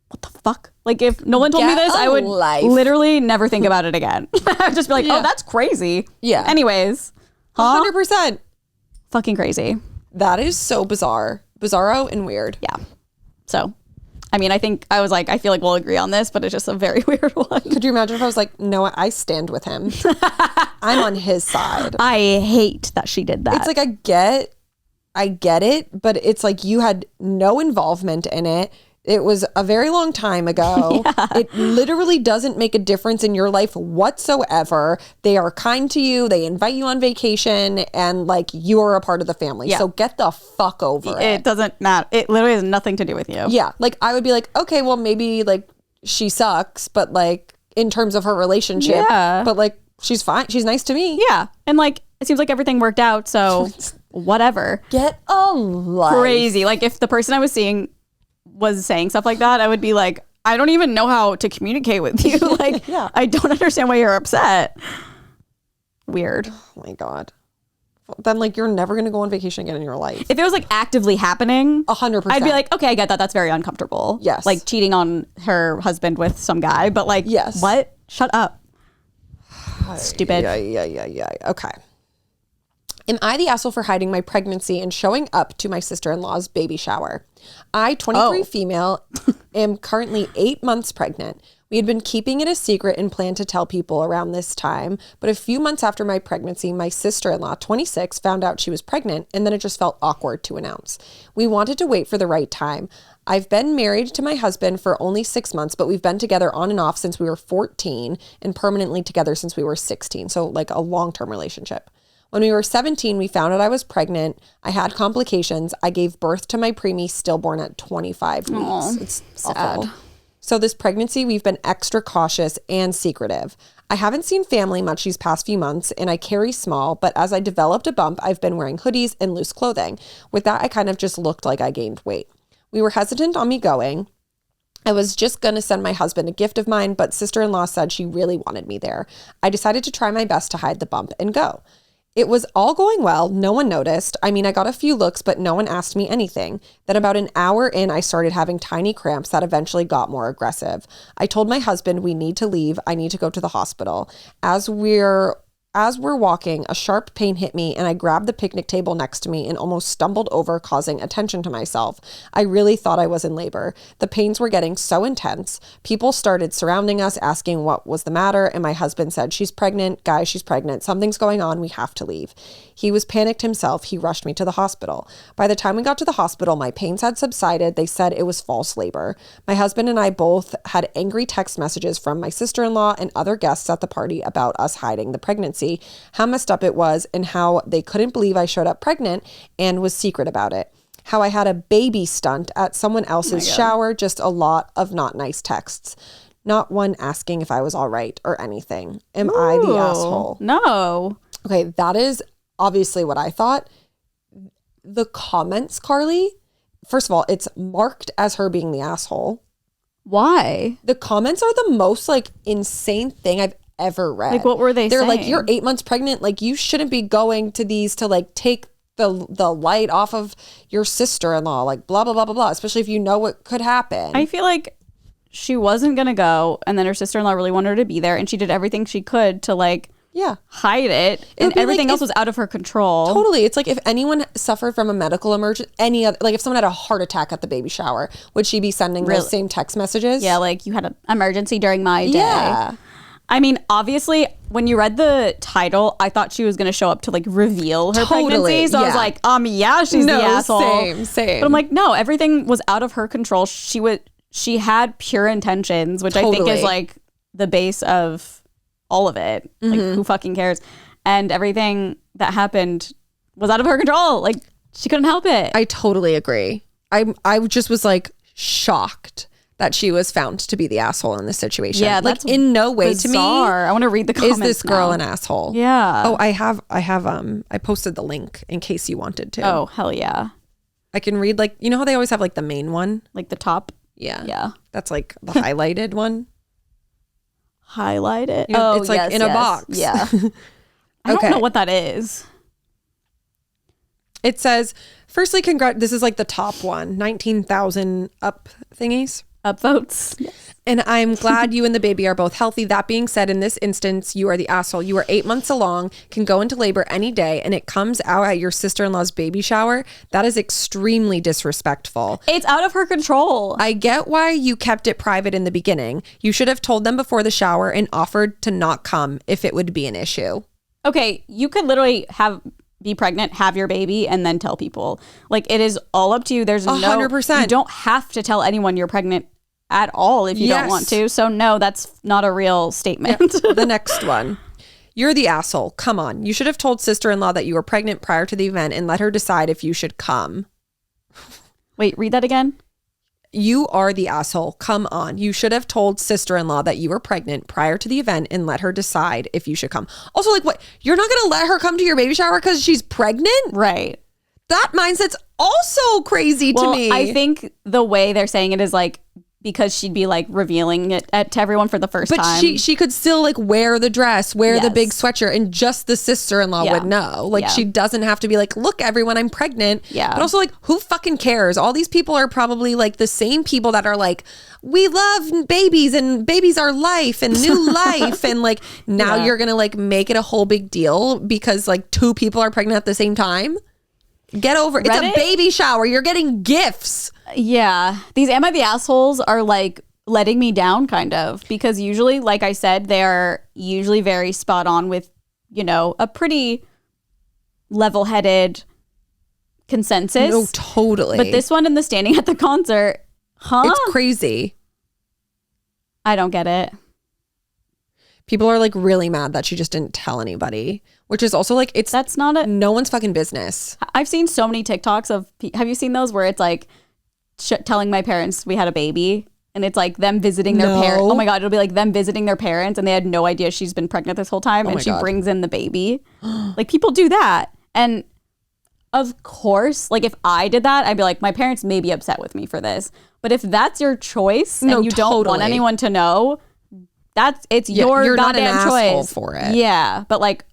what the fuck? Like, if Nolan told me this, I would literally never think about it again. I'd just be like, oh, that's crazy. Yeah. Anyways. 100%. Fucking crazy. That is so bizarre. Bizarro and weird. Yeah. So, I mean, I feel like we'll agree on this, but it's just a very weird one. Could you imagine if I was like, no, I stand with him. I'm on his side. I hate that she did that. It's like, I get it, but it's like you had no involvement in it. It was a very long time ago. Yeah. It literally doesn't make a difference in your life whatsoever. They are kind to you. They invite you on vacation and like you are a part of the family. Yeah. So get the fuck over it. It doesn't matter. It literally has nothing to do with you. Yeah. Like I would be like, okay, well maybe like she sucks, but like in terms of her relationship, but like she's fine. She's nice to me. Yeah. And like, it seems like everything worked out. So whatever. Get a life. Crazy. Like if the person I was seeing was saying stuff like that, I would be like, I don't even know how to communicate with you. Like, I don't understand why you're upset. Weird. Oh my God. Then like you're never going to go on vacation again in your life. If it was like actively happening, 100%, I'd be like, okay, I get that. That's very uncomfortable. Yes. Like cheating on her husband with some guy, but like, what? Shut up. Stupid. Yeah. Okay. Am I the asshole for hiding my pregnancy and showing up to my sister-in-law's baby shower? I, 23 female, am currently 8 months pregnant. We had been keeping it a secret and planned to tell people around this time. But a few months after my pregnancy, my sister-in-law, 26, found out she was pregnant, and then it just felt awkward to announce. We wanted to wait for the right time. I've been married to my husband for only 6 months, but we've been together on and off since we were 14 and permanently together since we were 16. So like a long-term relationship. When we were 17, we found out I was pregnant. I had complications. I gave birth to my preemie stillborn at 25 weeks. Aww, it's awful. So this pregnancy, we've been extra cautious and secretive. I haven't seen family much these past few months, and I carry small, but as I developed a bump, I've been wearing hoodies and loose clothing. With that, I kind of just looked like I gained weight. We were hesitant on me going. I was just going to send my husband a gift of mine, but sister-in-law said she really wanted me there. I decided to try my best to hide the bump and go. It was all going well. No one noticed. I mean, I got a few looks, but no one asked me anything. Then about an hour in, I started having tiny cramps that eventually got more aggressive. I told my husband, we need to leave. I need to go to the hospital. As we're walking, a sharp pain hit me and I grabbed the picnic table next to me and almost stumbled over, causing attention to myself. I really thought I was in labor. The pains were getting so intense. People started surrounding us, asking what was the matter, and my husband said, she's pregnant. Guys, she's pregnant. Something's going on. We have to leave. He was panicked himself. He rushed me to the hospital. By the time we got to the hospital, my pains had subsided. They said it was false labor. My husband and I both had angry text messages from my sister-in-law and other guests at the party about us hiding the pregnancy, how messed up it was, and how they couldn't believe I showed up pregnant and was secret about it. How I had a baby stunt at someone else's shower, just a lot of not nice texts. Not one asking if I was all right or anything. Am I the asshole? No. Okay, that is obviously what I thought. The comments, Carly, first of all, it's marked as her being the asshole. Why? The comments are the most like insane thing I've ever read. Like, what were they saying? They're like, you're 8 months pregnant. Like, you shouldn't be going to these to like take the light off of your sister-in-law. Like, blah, blah, blah, blah, blah. Especially if you know what could happen. I feel like she wasn't going to go. And then her sister-in-law really wanted her to be there. And she did everything she could to like hide it. And everything else was out of her control. Totally. It's like if anyone suffered from a medical emergency, like if someone had a heart attack at the baby shower, would she be sending those same text messages? Yeah, like you had an emergency during my day. Yeah. I mean, obviously, when you read the title, I thought she was going to show up to like reveal her pregnancy. So I was like, yeah, she's the asshole. Same. But I'm like, no, everything was out of her control. She had pure intentions, which I think is like the base of all of it. Like, who fucking cares? And everything that happened was out of her control. Like, she couldn't help it. I totally agree. I just was like shocked that she was found to be the asshole in this situation. Yeah, like in no way bizarre. to me. I want to read the comments. Is this girl now. an asshole? Yeah. Oh, I posted the link in case you wanted to. Oh, hell yeah. I can read like, you know how they always have like the main one? Like the top? Yeah. Yeah. That's like the highlighted one. Highlighted? You know, it's like in a box. Yeah. I don't know what that is. It says, firstly, this is like the top one, 19,000 up thingies. Upvotes. Yes. And I'm glad you and the baby are both healthy. That being said, in this instance, you are the asshole. You are 8 months along, can go into labor any day, and it comes out at your sister-in-law's baby shower. That is extremely disrespectful. It's out of her control. I get why you kept it private in the beginning. You should have told them before the shower and offered to not come if it would be an issue. Okay, you could literally be pregnant, have your baby, and then tell people. Like, it is all up to you. There's 100%. You don't have to tell anyone you're pregnant at all if you don't want to. So no, that's not a real statement. Yeah. The next one. You're the asshole. Come on. You should have told sister-in-law that you were pregnant prior to the event and let her decide if you should come. Wait, read that again. You are the asshole. Come on. You should have told sister-in-law that you were pregnant prior to the event and let her decide if you should come. Also, like, what? You're not going to let her come to your baby shower because she's pregnant? Right. That mindset's also crazy to me. I think the way they're saying it is like, because she'd be like revealing it to everyone for the first time. But she could still like wear the dress, wear the big sweatshirt, and just the sister-in-law would know. Like she doesn't have to be like, look, everyone, I'm pregnant. Yeah. But also like, who fucking cares? All these people are probably like the same people that are like, we love babies and babies are life and new life. And like, now you're going to like make it a whole big deal because like 2 people are pregnant at the same time. Get over it. It's a baby shower. You're getting gifts. Yeah. These Am I the Assholes are like letting me down kind of, because usually, like I said, they're usually very spot on with, you know, a pretty level-headed consensus. No, totally. But this one and the standing at the concert, it's crazy. I don't get it. People are like really mad that she just didn't tell anybody, which is also like, that's not no one's fucking business. I've seen so many TikToks of, have you seen those where it's like telling my parents we had a baby and it's like them visiting their parents. Oh my God, it'll be like them visiting their parents and they had no idea she's been pregnant this whole time and she brings in the baby. Like people do that. And of course, like if I did that, I'd be like, my parents may be upset with me for this. But if that's your choice and you don't want anyone to know, it's your you're goddamn not an choice asshole for it. Yeah, but like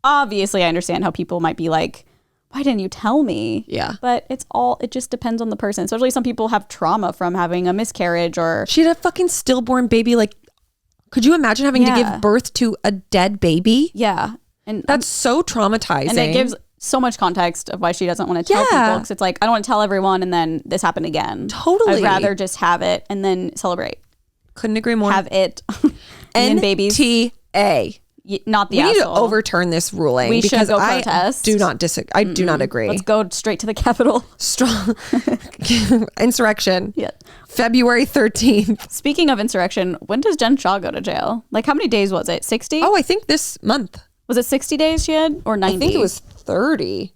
obviously I understand how people might be like, why didn't you tell me? Yeah, but it just depends on the person. Especially some people have trauma from having a miscarriage or she had a fucking stillborn baby. Like, could you imagine having to give birth to a dead baby? Yeah, and that's so traumatizing. And it gives so much context of why she doesn't want to tell people, because it's like, I don't want to tell everyone and then this happened again. Totally. I'd rather just have it and then celebrate. Couldn't agree more. Have it. And babies. NTA. Not the we asshole. need to overturn this ruling. We should go protest. Do not disagree. I do not agree. Let's go straight to the Capitol. Strong insurrection. Yeah. February 13th. Speaking of insurrection, when does Jen Shaw go to jail? Like how many days was it? 60? Oh, I think this month. Was it 60 days she had or 90? I think it was 30.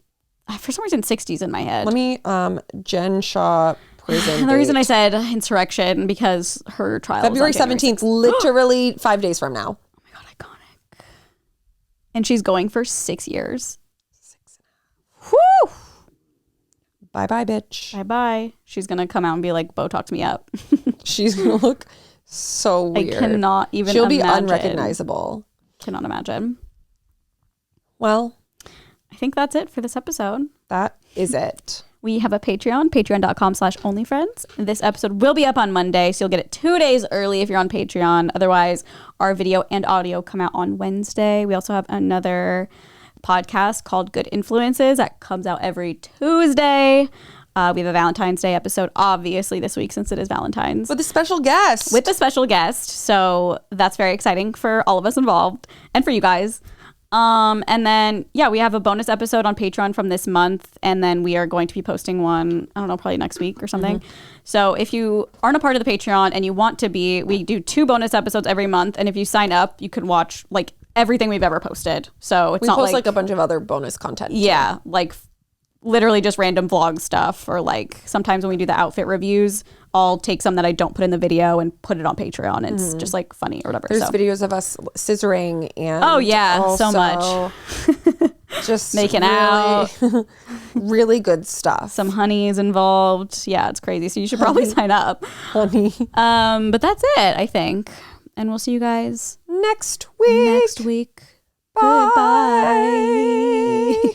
For some reason 60's in my head. Let me Jen Shaw prison. The reason I said insurrection because her trial February was on 17th, literally 5 days from now. Oh my God, iconic. And she's going for 6 years. 6.5. Whew. Bye-bye, bitch. Bye-bye. She's going to come out and be like, Botox me up. She's going to look so weird. I cannot even She'll imagine. be unrecognizable. Cannot imagine. Well, I think that's it for this episode. That is it. We have a Patreon, patreon.com/onlyfriends. This episode will be up on Monday, so you'll get it 2 days early if you're on Patreon. Otherwise, our video and audio come out on Wednesday. We also have another podcast called Good Influences that comes out every Tuesday. We have a Valentine's Day episode, obviously, this week since it is Valentine's. With a special guest. So that's very exciting for all of us involved and for you guys. And then, we have a bonus episode on Patreon from this month. And then we are going to be posting one, I don't know, probably next week or something. Mm-hmm. So if you aren't a part of the Patreon and you want to be, we do 2 bonus episodes every month. And if you sign up, you can watch like everything we've ever posted. So it's not we post like a bunch of other bonus content. Yeah. Too. Like literally just random vlog stuff, or like sometimes when we do the outfit reviews, I'll take some that I don't put in the video and put it on Patreon. It's just like funny or whatever. There's videos of us scissoring and so much. Just making out. Really good stuff. Some honey is involved. Yeah, it's crazy. So you should probably sign up. Honey. But that's it, I think. And we'll see you guys next week. Bye. Goodbye.